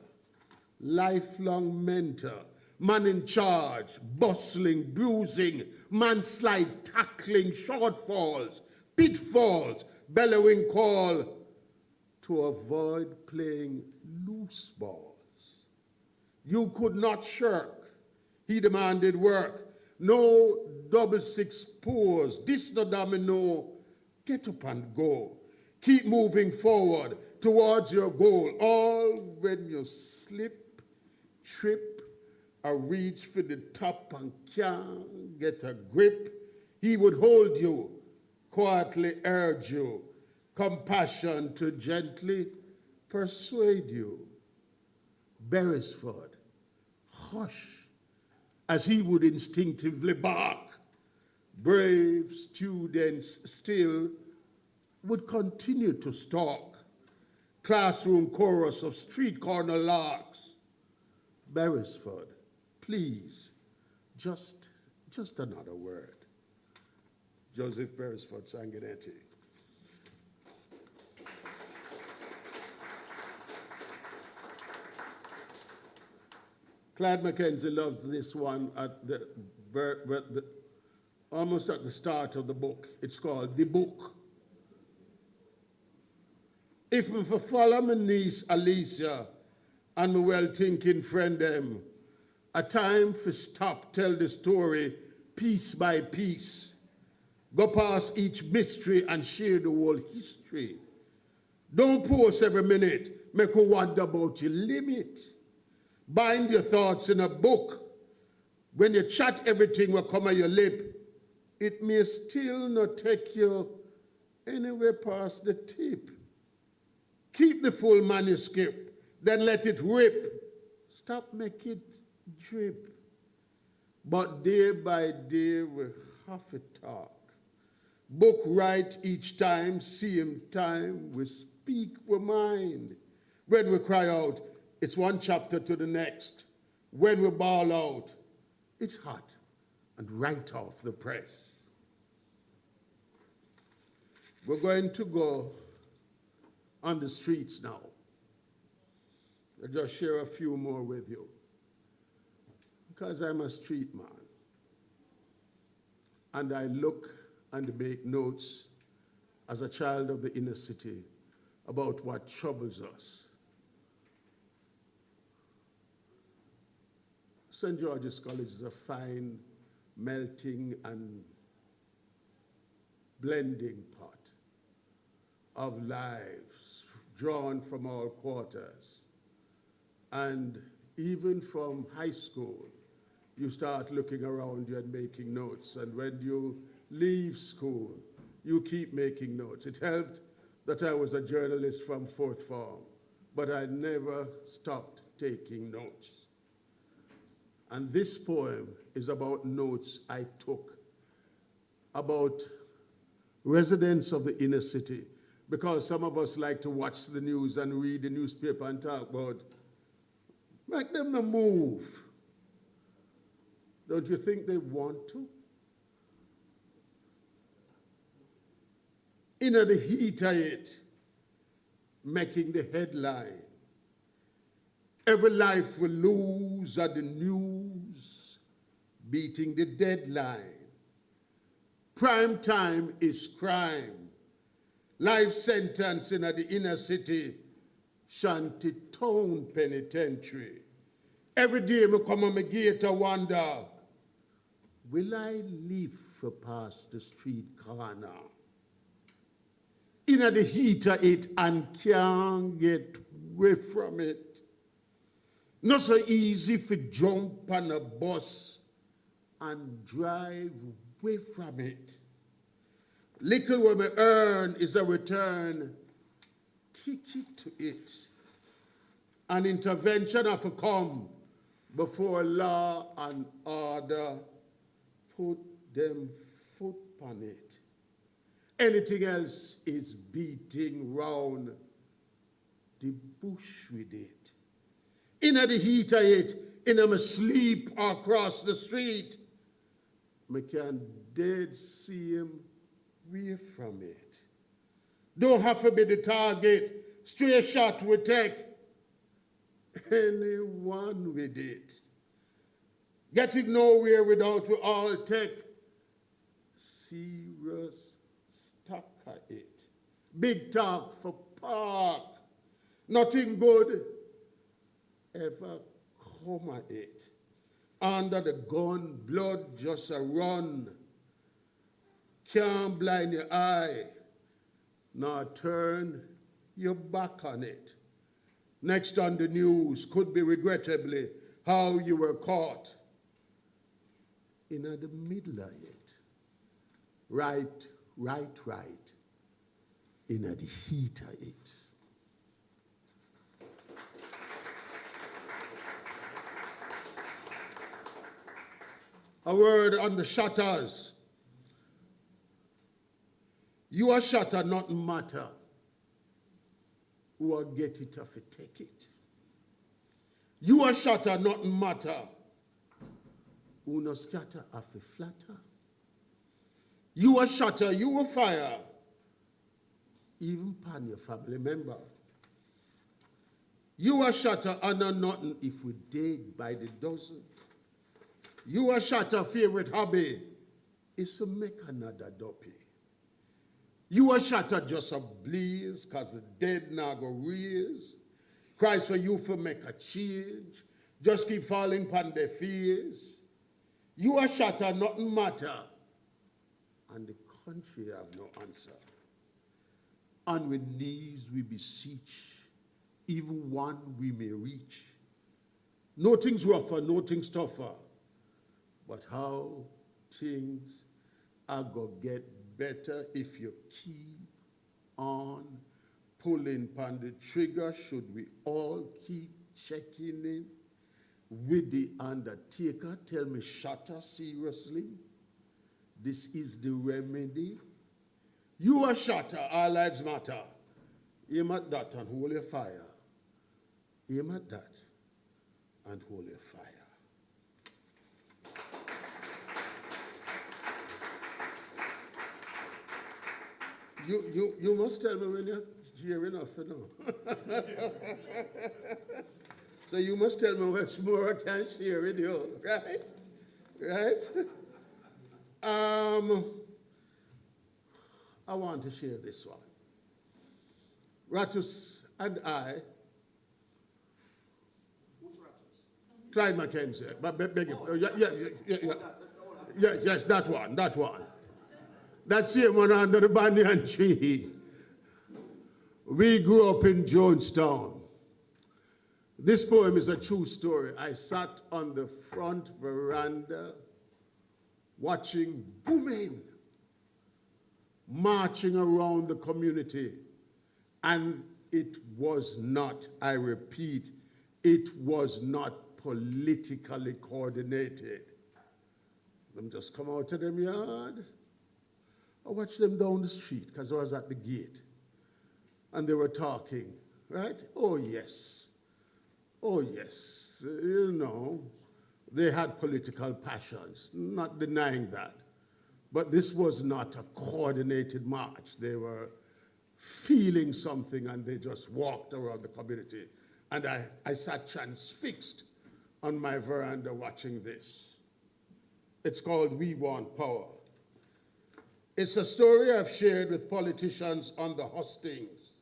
lifelong mentor, man in charge, bustling, bruising, man slide, tackling, shortfalls, pitfalls, bellowing call to avoid playing loose balls. You could not shirk. He demanded work. No 6 pours, this no domino. Get up and go. Keep moving forward towards your goal. All when you slip, trip, or reach for the top and can't get a grip, he would hold you, quietly urge you, compassion to gently persuade you. Beresford, hush, as he would instinctively bark. Brave students still would continue to stalk. Classroom chorus of street corner larks. Beresford, please, just another word. Joseph Beresford Sanguinetti. Clyde Mackenzie loves this one at almost at the start of the book. It's called The Book. If me for follow my niece Alicia and my well-thinking friend them, a time for stop, tell the story piece by piece. Go past each mystery and share the whole history. Don't post every minute, make you wonder about your limit. Bind your thoughts in a book. When you chat, everything will come on your lip. It may still not take you anywhere past the tip. Keep the full manuscript, then let it rip. Stop make it drip. But day by day we have to talk. Book right each time, same time we speak with mind. When we cry out, it's one chapter to the next. When we bawl out, it's hot and right off the press. We're going to go on the streets now. I'll just share a few more with you, because I'm a street man. And I look and make notes as a child of the inner city about what troubles us. St. George's College is a fine melting and blending pot of lives drawn from all quarters. And even from high school, you start looking around you and making notes. And when you leave school, you keep making notes. It helped that I was a journalist from fourth form, but I never stopped taking notes. And this poem is about notes I took about residents of the inner city, because some of us like to watch the news and read the newspaper and talk about, make them not move. Don't you think they want to? In the heat of it, making the headline. Every life we lose at the news, beating the deadline. Prime time is crime. Life sentence in the inner city, shanty town penitentiary. Every day me come on my gate to wonder, will I live for past the street corner? In the heat of it and can't get away from it. Not so easy for jump on a bus and drive away from it. Little what we earn is a return ticket to it. An intervention have to come before law and order put them foot on it. Anything else is beating round the bush with it. In the heat of it, in my sleep across the street, I can dead see him away from it. Don't have to be the target, straight shot we take. Anyone with it. Getting nowhere without we all take serious stock at it. Big talk for park. Nothing good ever come at it. Under the gun, blood just a run. Can't blind your eye, nor turn your back on it. Next on the news could be regrettably how you were caught. In the middle of it. Right. In the heat of it. A word on the shutters. You are shutter, not matter. Who will get it if you take it. You are shutter, not matter. Who no scatter if you flatter. You are shutter, you will fire. Even pan your family member. You are shutter, honor nothing if we dead by the dozen. You are shutter, favorite hobby is to make another dopey. You are shutter just a blaze, cause the dead now go raise. Christ for you for make a change. Just keep falling upon their fears. You are shutter, nothing matter. And the country have no answer. On with knees we beseech, even one we may reach. No things rougher, no things tougher. But how things are gonna get better if you keep on pulling upon the trigger. Should we all keep checking in with the undertaker? Tell me, shutter, seriously? This is the remedy? You are shutter, our lives matter. Aim at that and hold your fire. Aim at that and hold your fire. You must tell me when you're hearing enough, you know. So you must tell me what's more I can share with you, right? Right? I want to share this one. Ratus and I. Clyde Mackenzie, but beg you. Yes, that one. That same one under the banyan tree. We grew up in Jonestown. This poem is a true story. I sat on the front veranda watching women marching around the community. And it was not, I repeat, it was not politically coordinated. Them just come out of them yard. I watched them down the street because I was at the gate. And they were talking, right? Oh, yes. You know, they had political passions, not denying that. But this was not a coordinated march. They were feeling something and they just walked around the community. And I sat transfixed on my veranda watching this. It's called We Want Power. It's a story I've shared with politicians on the hustings.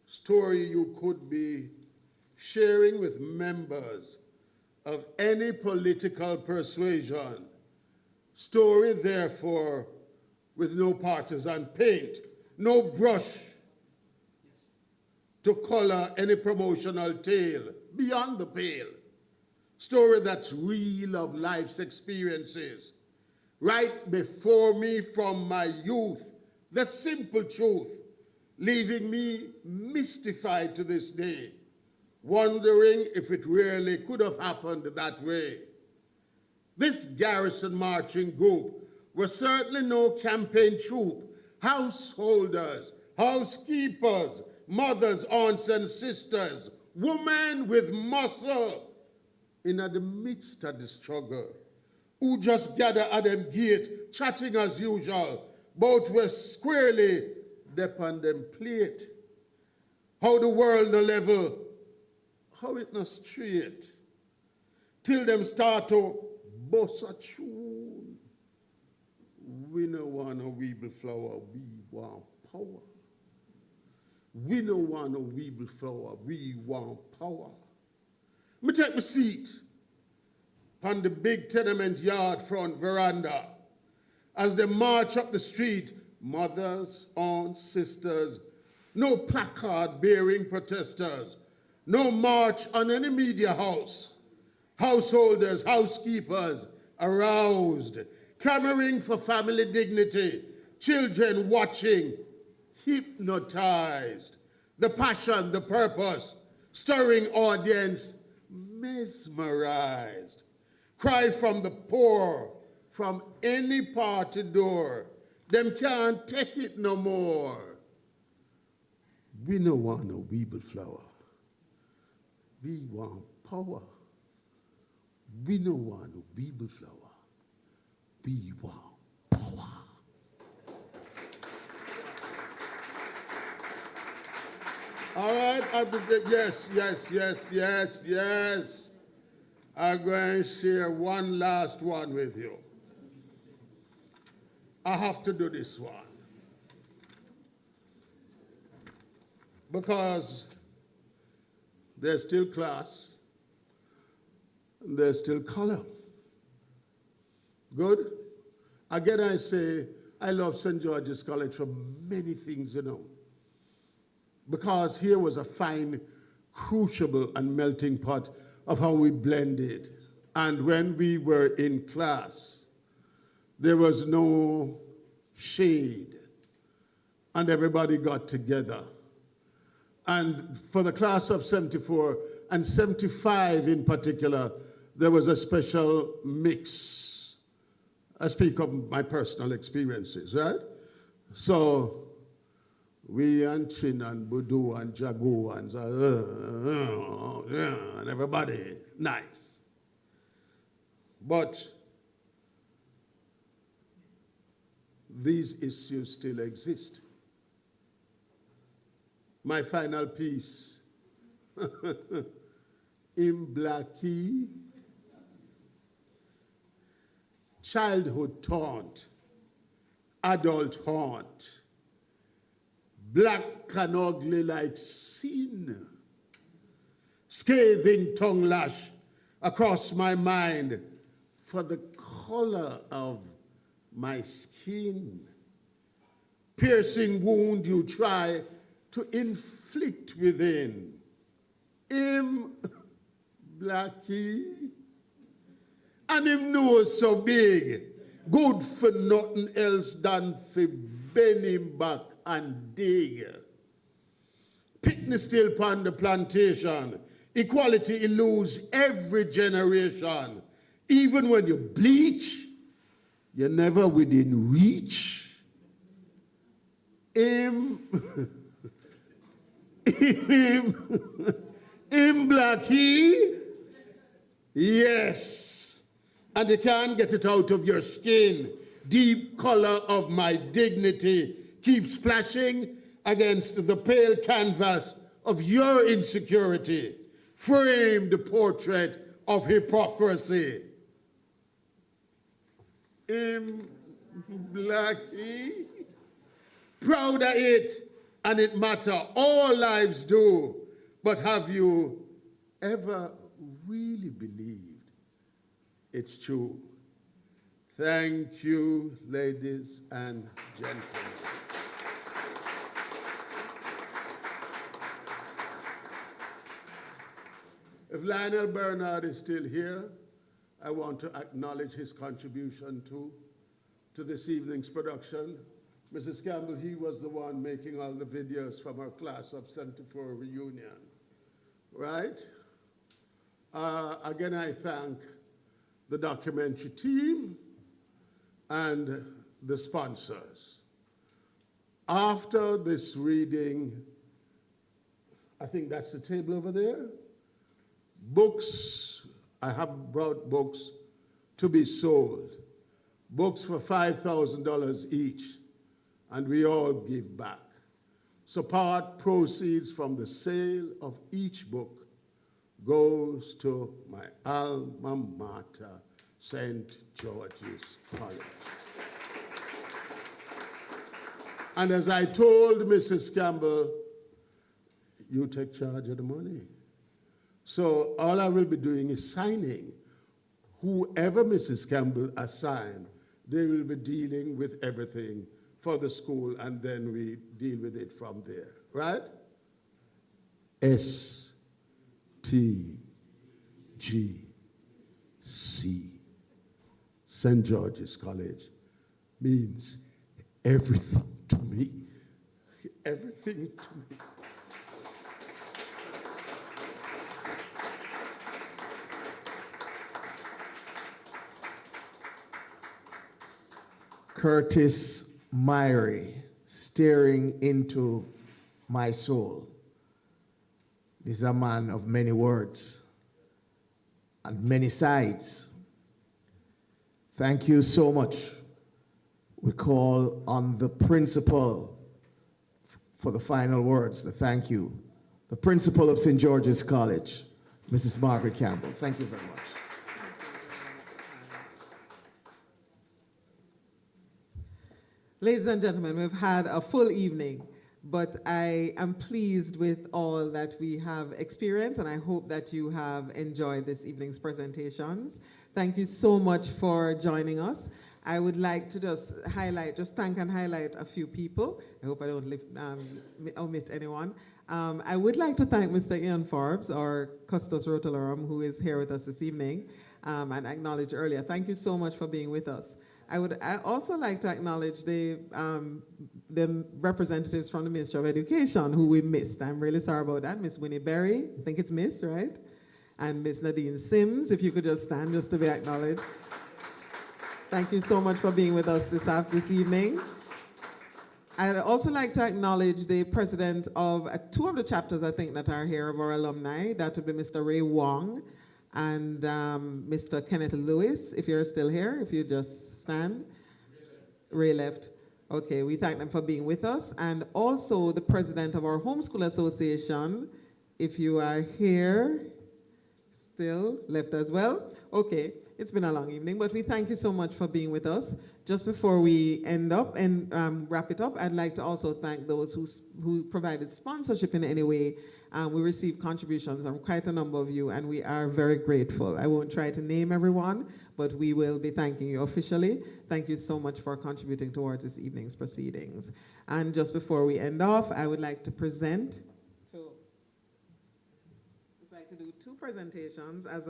Story you could be sharing with members of any political persuasion. Story, therefore, with no partisan paint, no brush to color any promotional tale beyond the pale. Story that's real of life's experiences. Right before me from my youth, the simple truth, leaving me mystified to this day, wondering if it really could have happened that way. This garrison marching group was certainly no campaign troop. Householders, housekeepers, mothers, aunts and sisters, women with muscle in the midst of the struggle, who just gather at them gate, chatting as usual, both were squarely upon them plate. How the world no level, how it no straight, till them start to bust a tune. We no want a weeble flower, we want power. We no want a weeble flower, we want power. Me take my seat on the big tenement yard front veranda as they march up the street, mothers, aunts, sisters, no placard bearing protesters, no march on any media house, householders, housekeepers aroused, clamoring for family dignity, children watching, hypnotized, the passion, the purpose, stirring audience, mesmerized. Cry from the poor, from any party door. Them can't take it no more. We no want no weeble flower. We want power. We no want no weeble flower. We want power. All right, yes. I'm going to share one last one with you. I have to do this one. Because there's still class, and there's still color. Good? Again, I say, I love St. George's College for many things, you know. Because here was a fine crucible and melting pot of how we blended. And when we were in class, there was no shade. And everybody got together. And for the class of 74 and 75 in particular, there was a special mix. I speak of my personal experiences, right? So We and Chin and Budu and Jago and and everybody nice. But these issues still exist. My final piece, in Blackie, childhood taunt, adult haunt, black and ugly like sin, scathing tongue lash across my mind for the color of my skin, piercing wound you try to inflict within. Him, Blackie, and him nose so big, good for nothing else than for bend him back and dig. Picnic still upon the plantation, equality eludes every generation. Even when you bleach, you're never within reach. Him Blackie, yes, and you can't get it out of your skin. Deep color of my dignity keeps splashing against the pale canvas of your insecurity, framed portrait of hypocrisy. Blackie, proud of it, and it matter, all lives do, but have you ever really believed it's true? Thank you, ladies and gentlemen. If Lionel Bernard is still here, I want to acknowledge his contribution to this evening's production. Mrs. Campbell, he was the one making all the videos from our class of 74 reunion, right? Again, I thank the documentary team and the sponsors. After this reading, I think that's the table over there. Books, I have brought books to be sold. Books for $5,000 each, and we all give back. So part proceeds from the sale of each book goes to my alma mater, St. George's College. And as I told Mrs. Campbell, you take charge of the money. So all I will be doing is signing. Whoever Mrs. Campbell assigns, they will be dealing with everything for the school, and then we deal with it from there, right? STGC, St. George's College, means everything to me. Everything to me. Curtis Myrie, staring into my soul. This is a man of many words and many sides. Thank you so much. We call on the principal for the final words, the thank you. The principal of St. George's College, Mrs. Margaret Campbell. Thank you very much. Ladies and gentlemen, we've had a full evening, but I am pleased with all that we have experienced, and I hope that you have enjoyed this evening's presentations. Thank you so much for joining us. I would like to just thank and highlight a few people. I hope I don't omit anyone. I would like to thank Mr. Ian Forbes, our Custos Rotalorum, who is here with us this evening, and acknowledge earlier. Thank you so much for being with us. I would also like to acknowledge the representatives from the Ministry of Education who we missed. I'm really sorry about that. Miss Winnie Berry, I think it's Miss, right? And Miss Nadine Sims, if you could just stand just to be acknowledged. Thank you so much for being with us this evening. I'd also like to acknowledge the president of two of the chapters, I think, that are here of our alumni. That would be Mr. Ray Wong and Mr. Kenneth Lewis, if you're still here, if you just stand. Ray left. Okay, we thank them for being with us. And also the president of our Homeschool Association, if you are here, still left as well. Okay, it's been a long evening, but we thank you so much for being with us. Just before we end up and wrap it up, I'd like to also thank those who provided sponsorship in any way. We received contributions from quite a number of you, and we are very grateful. I won't try to name everyone, but we will be thanking you officially. Thank you so much for contributing towards this evening's proceedings. And just before we end off, I would like to present to do two presentations as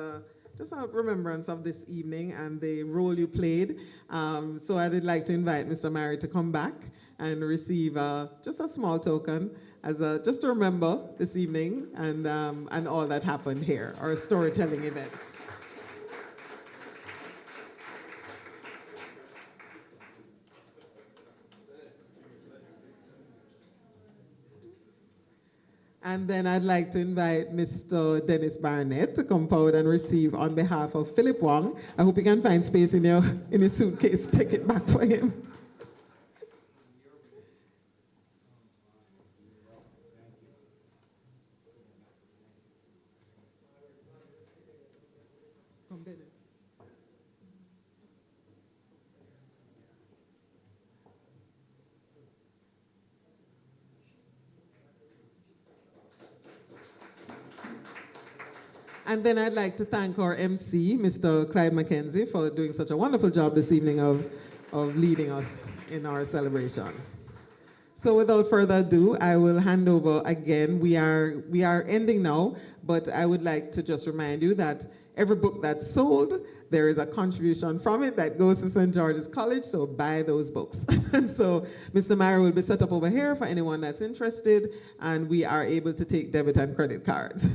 just a remembrance of this evening and the role you played. So I would like to invite Mr. Mary to come back and receive just a small token as just to remember this evening and all that happened here, our storytelling event. And then I'd like to invite Mr. Dennis Barnett to come forward and receive on behalf of Philip Wong. I hope you can find space in your suitcase. Take it back for him. Come, Dennis. And then I'd like to thank our MC, Mr. Clyde McKenzie, for doing such a wonderful job this evening of leading us in our celebration. So without further ado, I will hand over again. We are ending now, but I would like to just remind you that every book that's sold, there is a contribution from it that goes to St. George's College, so buy those books. And so Mr. Myra will be set up over here for anyone that's interested, and we are able to take debit and credit cards.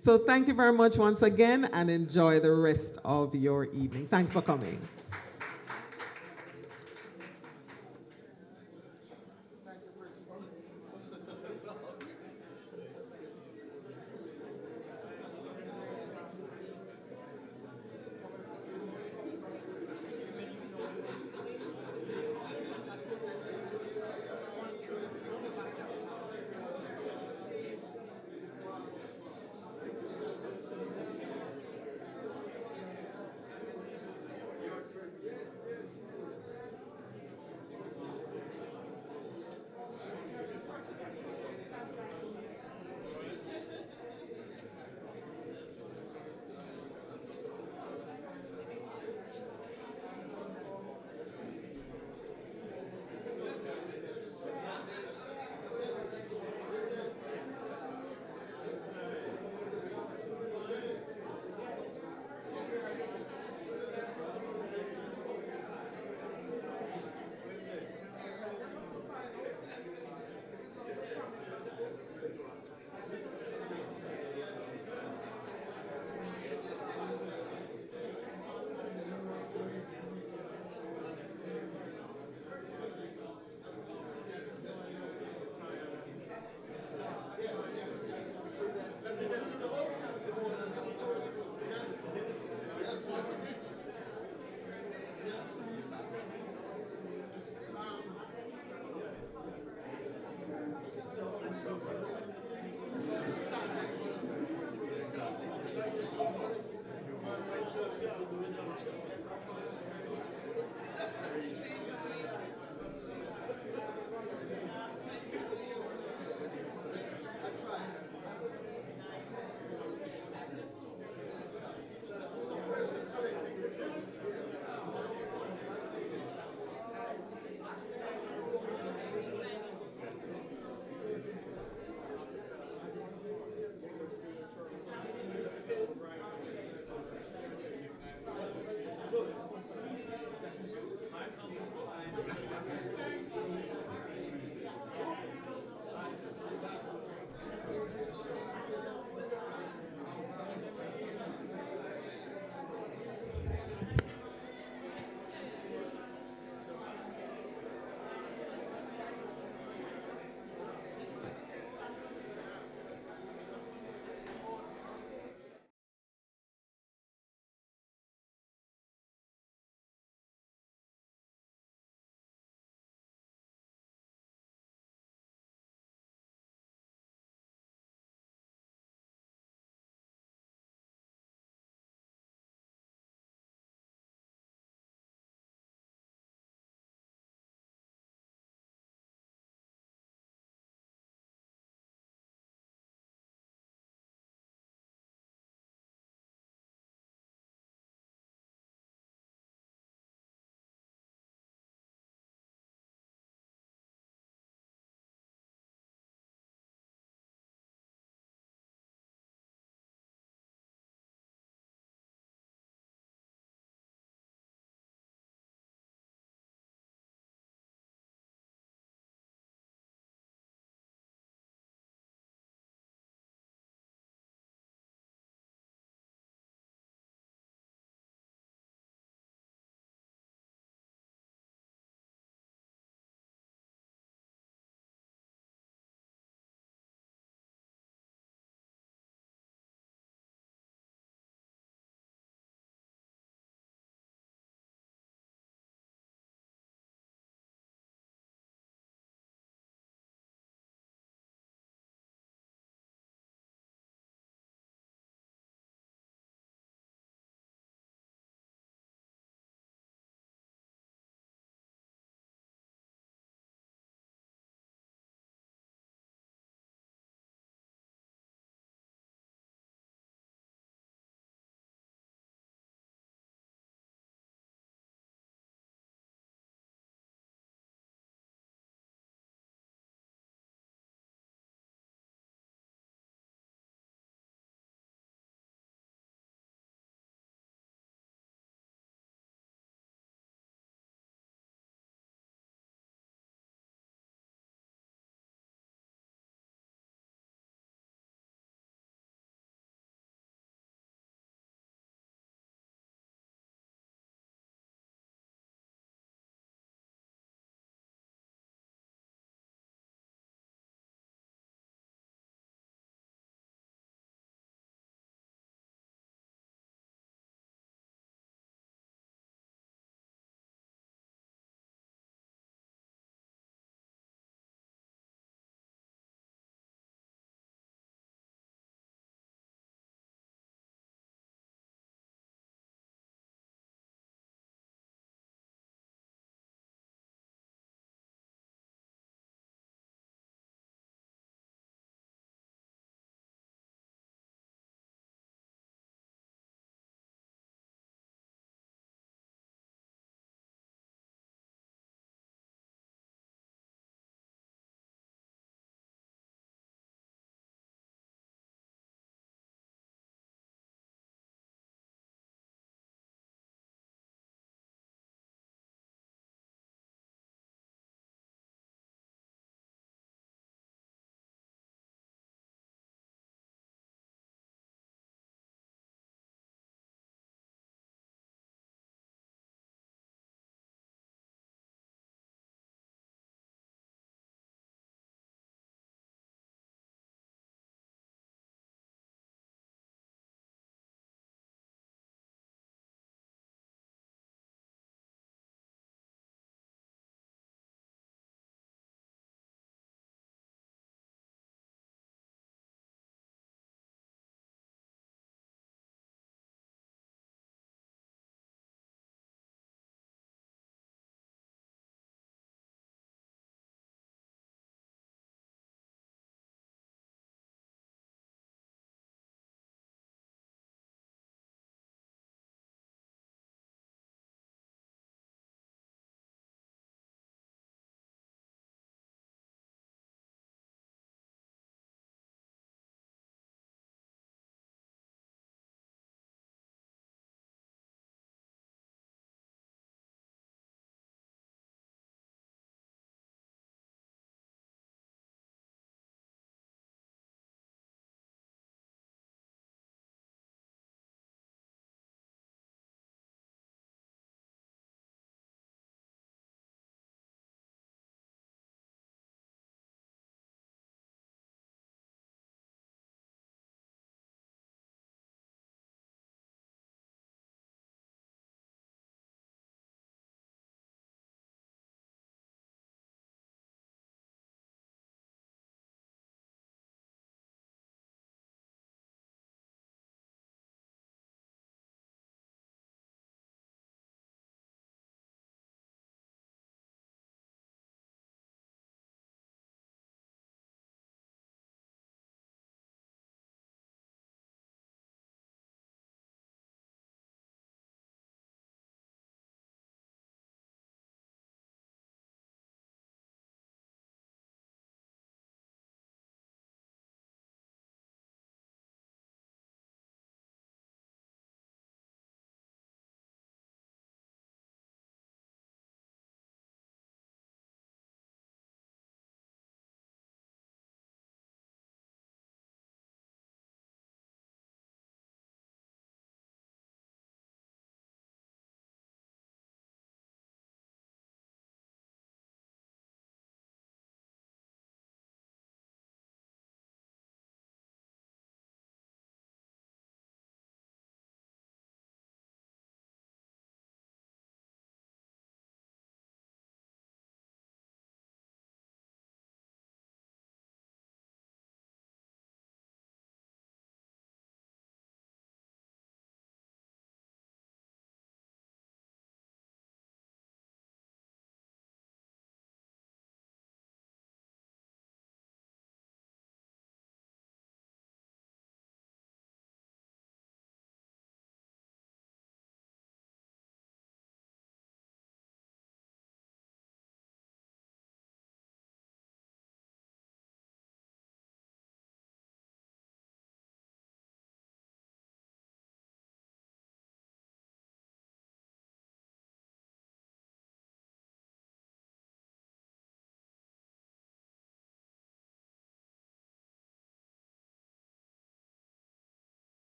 So thank you very much once again, and enjoy the rest of your evening. Thanks for coming.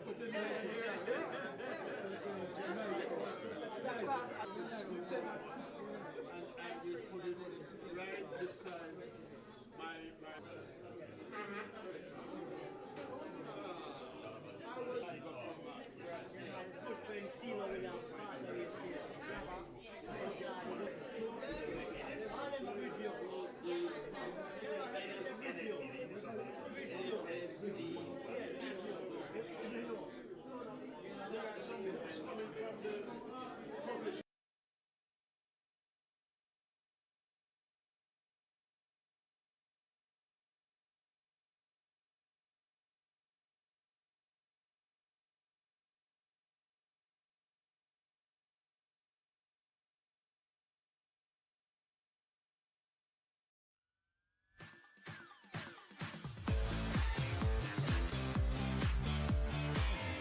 Put in